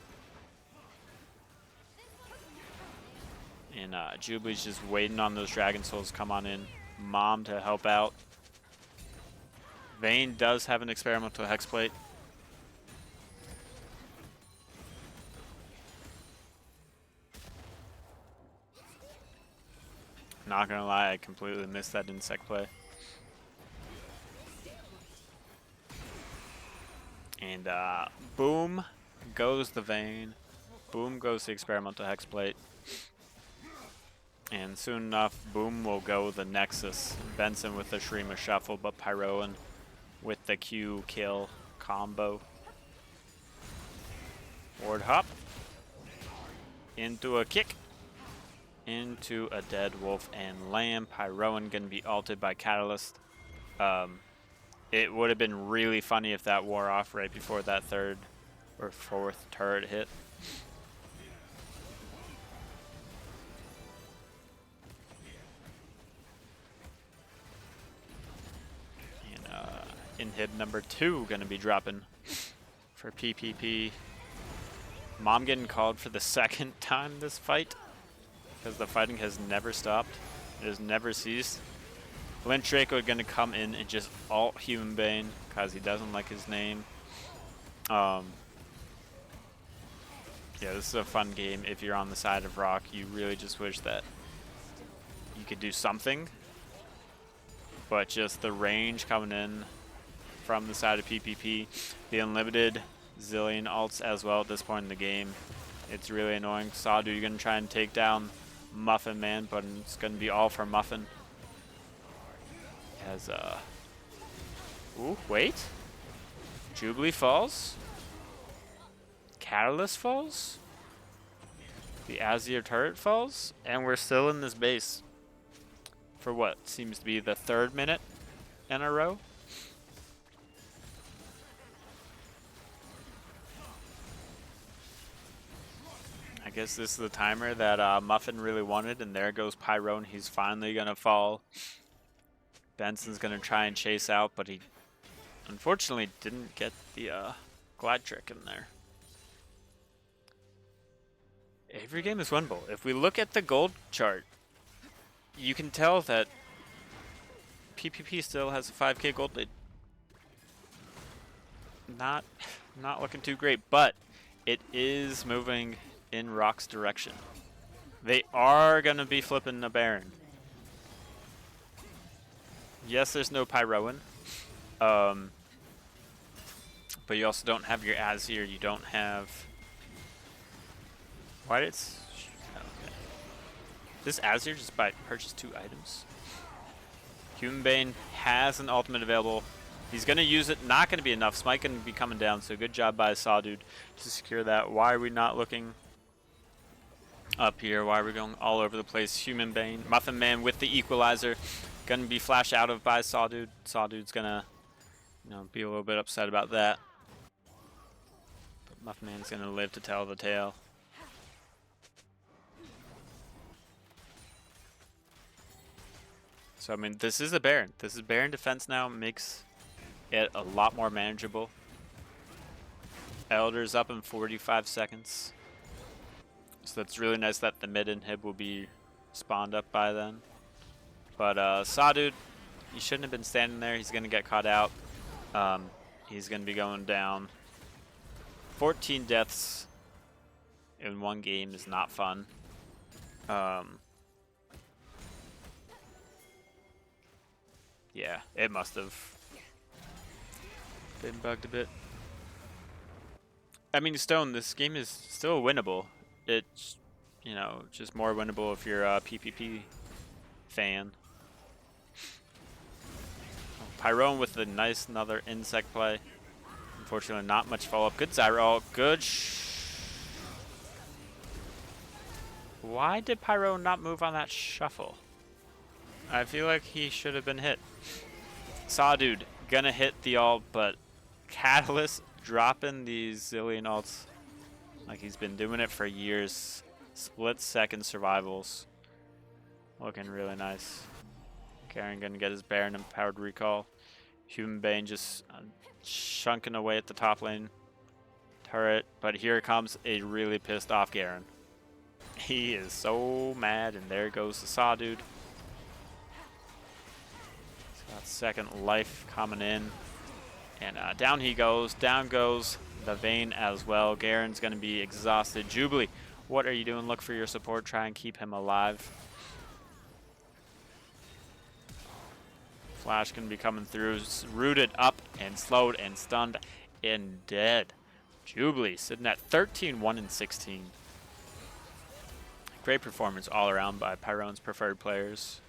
And Jubilee's just waiting on those Dragon Souls to come on in. Mom to help out. Vayne does have an experimental hexplate. Not gonna lie, I completely missed that insect play. And boom goes the Vayne. Boom goes the experimental hexplate. And soon enough, boom will go the Nexus. Benson with the Shrima shuffle, but Pyroan with the Q kill combo. Ward hop. Into a kick. Into a dead wolf and lamb. Pyroan gonna be ulted by Catalyst. It would have been really funny if that wore off right before that third or fourth turret hit. And inhib number 2 gonna be dropping for PPP. Mom getting called for the second time this fight because the fighting has never stopped. It has never ceased. Lynch Draco gonna come in and just ult Human Bane because he doesn't like his name. Yeah, this is a fun game. If you're on the side of Rock, you really just wish that you could do something. But just the range coming in from the side of PPP, the unlimited zillion ults as well at this point in the game. It's really annoying. Sawdude, you're gonna try and take down Muffin Man, but it's gonna be all for Muffin. As ooh, wait. Jubilee falls. Catalyst falls. The Azir turret falls, and we're still in this base for what seems to be the 3rd minute in a row. I guess this is the timer that Muffin really wanted, and there goes Pyro, and he's finally gonna fall. Benson's gonna try and chase out, but he unfortunately didn't get the glide trick in there. Every game is winnable. If we look at the gold chart, you can tell that PPP still has a 5k gold lead. Not looking too great, but it is moving in Rock's direction. They are gonna be flipping a Baron. Yes, there's no Pyroan. But you also don't have your Azir. You don't have. Why did it? Okay. This Azir just purchase 2 items. Human Bane has an ultimate available. He's gonna use it. Not gonna be enough. Smite gonna be coming down. So good job by Sawdude to secure that. Why are we not looking up here? Why are we going all over the place? Human Bane, Muffin Man with the equalizer. Gonna be flashed out of by Sawdude. Sawdude's gonna, be a little bit upset about that. But Muffin Man's gonna live to tell the tale. So I mean, this is a Baron. This is Baron defense now. Makes it a lot more manageable. Elder's up in 45 seconds. So that's really nice that the mid inhib will be spawned up by then. But Sawdude, he shouldn't have been standing there. He's going to get caught out. He's going to be going down. 14 deaths in one game is not fun. Yeah, it must have been bugged a bit. I mean, Stone, this game is still winnable. It's, just more winnable if you're a PPP fan. Pyron with a nice another insect play. Unfortunately, not much follow-up. Good Zyro. Good. Why did Pyro not move on that shuffle? I feel like he should have been hit. Sawdude gonna hit the ult, but Catalyst dropping these zillion ults like he's been doing it for years. Split-second survivals. Looking really nice. Garen gonna get his Baron empowered recall. Human Bane just chunking away at the top lane turret, but here comes a really pissed off Garen. He is so mad, and there goes the Sawdude. He's got second life coming in, and down he goes. Down goes the Vayne as well. Garen's gonna be exhausted. Jubilee, what are you doing? Look for your support. Try and keep him alive. Flash going to be coming through, rooted up and slowed and stunned and dead. Jubilee sitting at 13-1-16. Great performance all around by Pyrone's preferred players.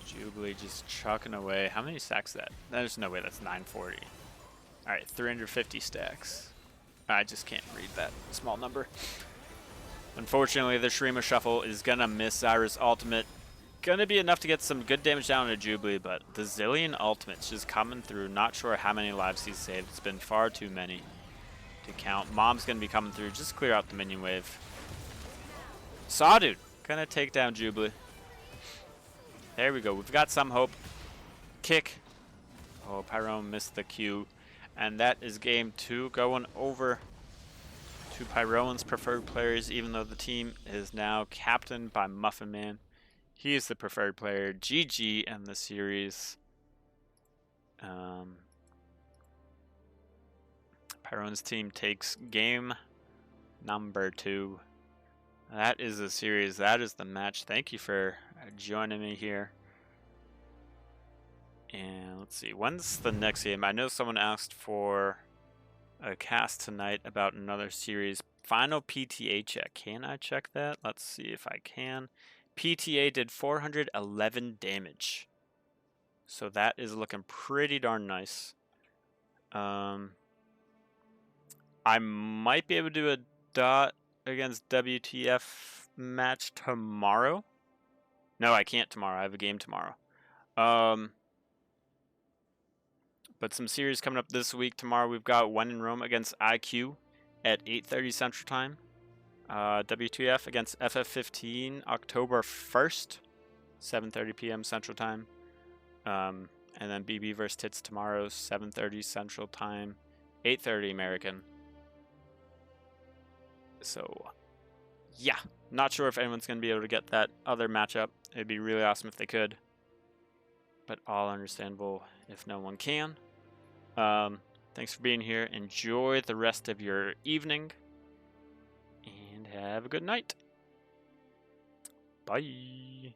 Jubilee just chucking away. How many stacks is that? There's no way that's 940. Alright, 350 stacks. I just can't read that small number. Unfortunately, the Shurima Shuffle is gonna miss Zyra's ultimate. Gonna be enough to get some good damage down to Jubilee, but the Zillion ultimate's just coming through. Not sure how many lives he's saved. It's been far too many to count. Mom's gonna be coming through. Just clear out the minion wave. Sawdude gonna take down Jubilee. There we go. We've got some hope. Kick. Oh, Pyrone missed the Q. And that is game 2 going over to Pyrone's preferred players, even though the team is now captained by Muffin Man. He is the preferred player. GG in the series. Pyrone's team takes game number 2. That is the series. That is the match. Thank you for joining me here. And let's see. When's the next game? I know someone asked for a cast tonight about another series. Final PTA check. Can I check that? Let's see if I can. PTA did 411 damage. So that is looking pretty darn nice. I might be able to do a dot against WTF match tomorrow. No, I can't tomorrow. I have a game tomorrow. But some series coming up this week. Tomorrow we've got When in Rome against IQ at 8:30 Central Time. WTF against FF15 October 1st, 7:30 p.m. Central Time. And then BB vs. Tits tomorrow, 7:30 Central Time, 8:30 American. So, yeah. Not sure if anyone's going to be able to get that other matchup. It'd be really awesome if they could. But all understandable if no one can. Thanks for being here. Enjoy the rest of your evening. And have a good night. Bye.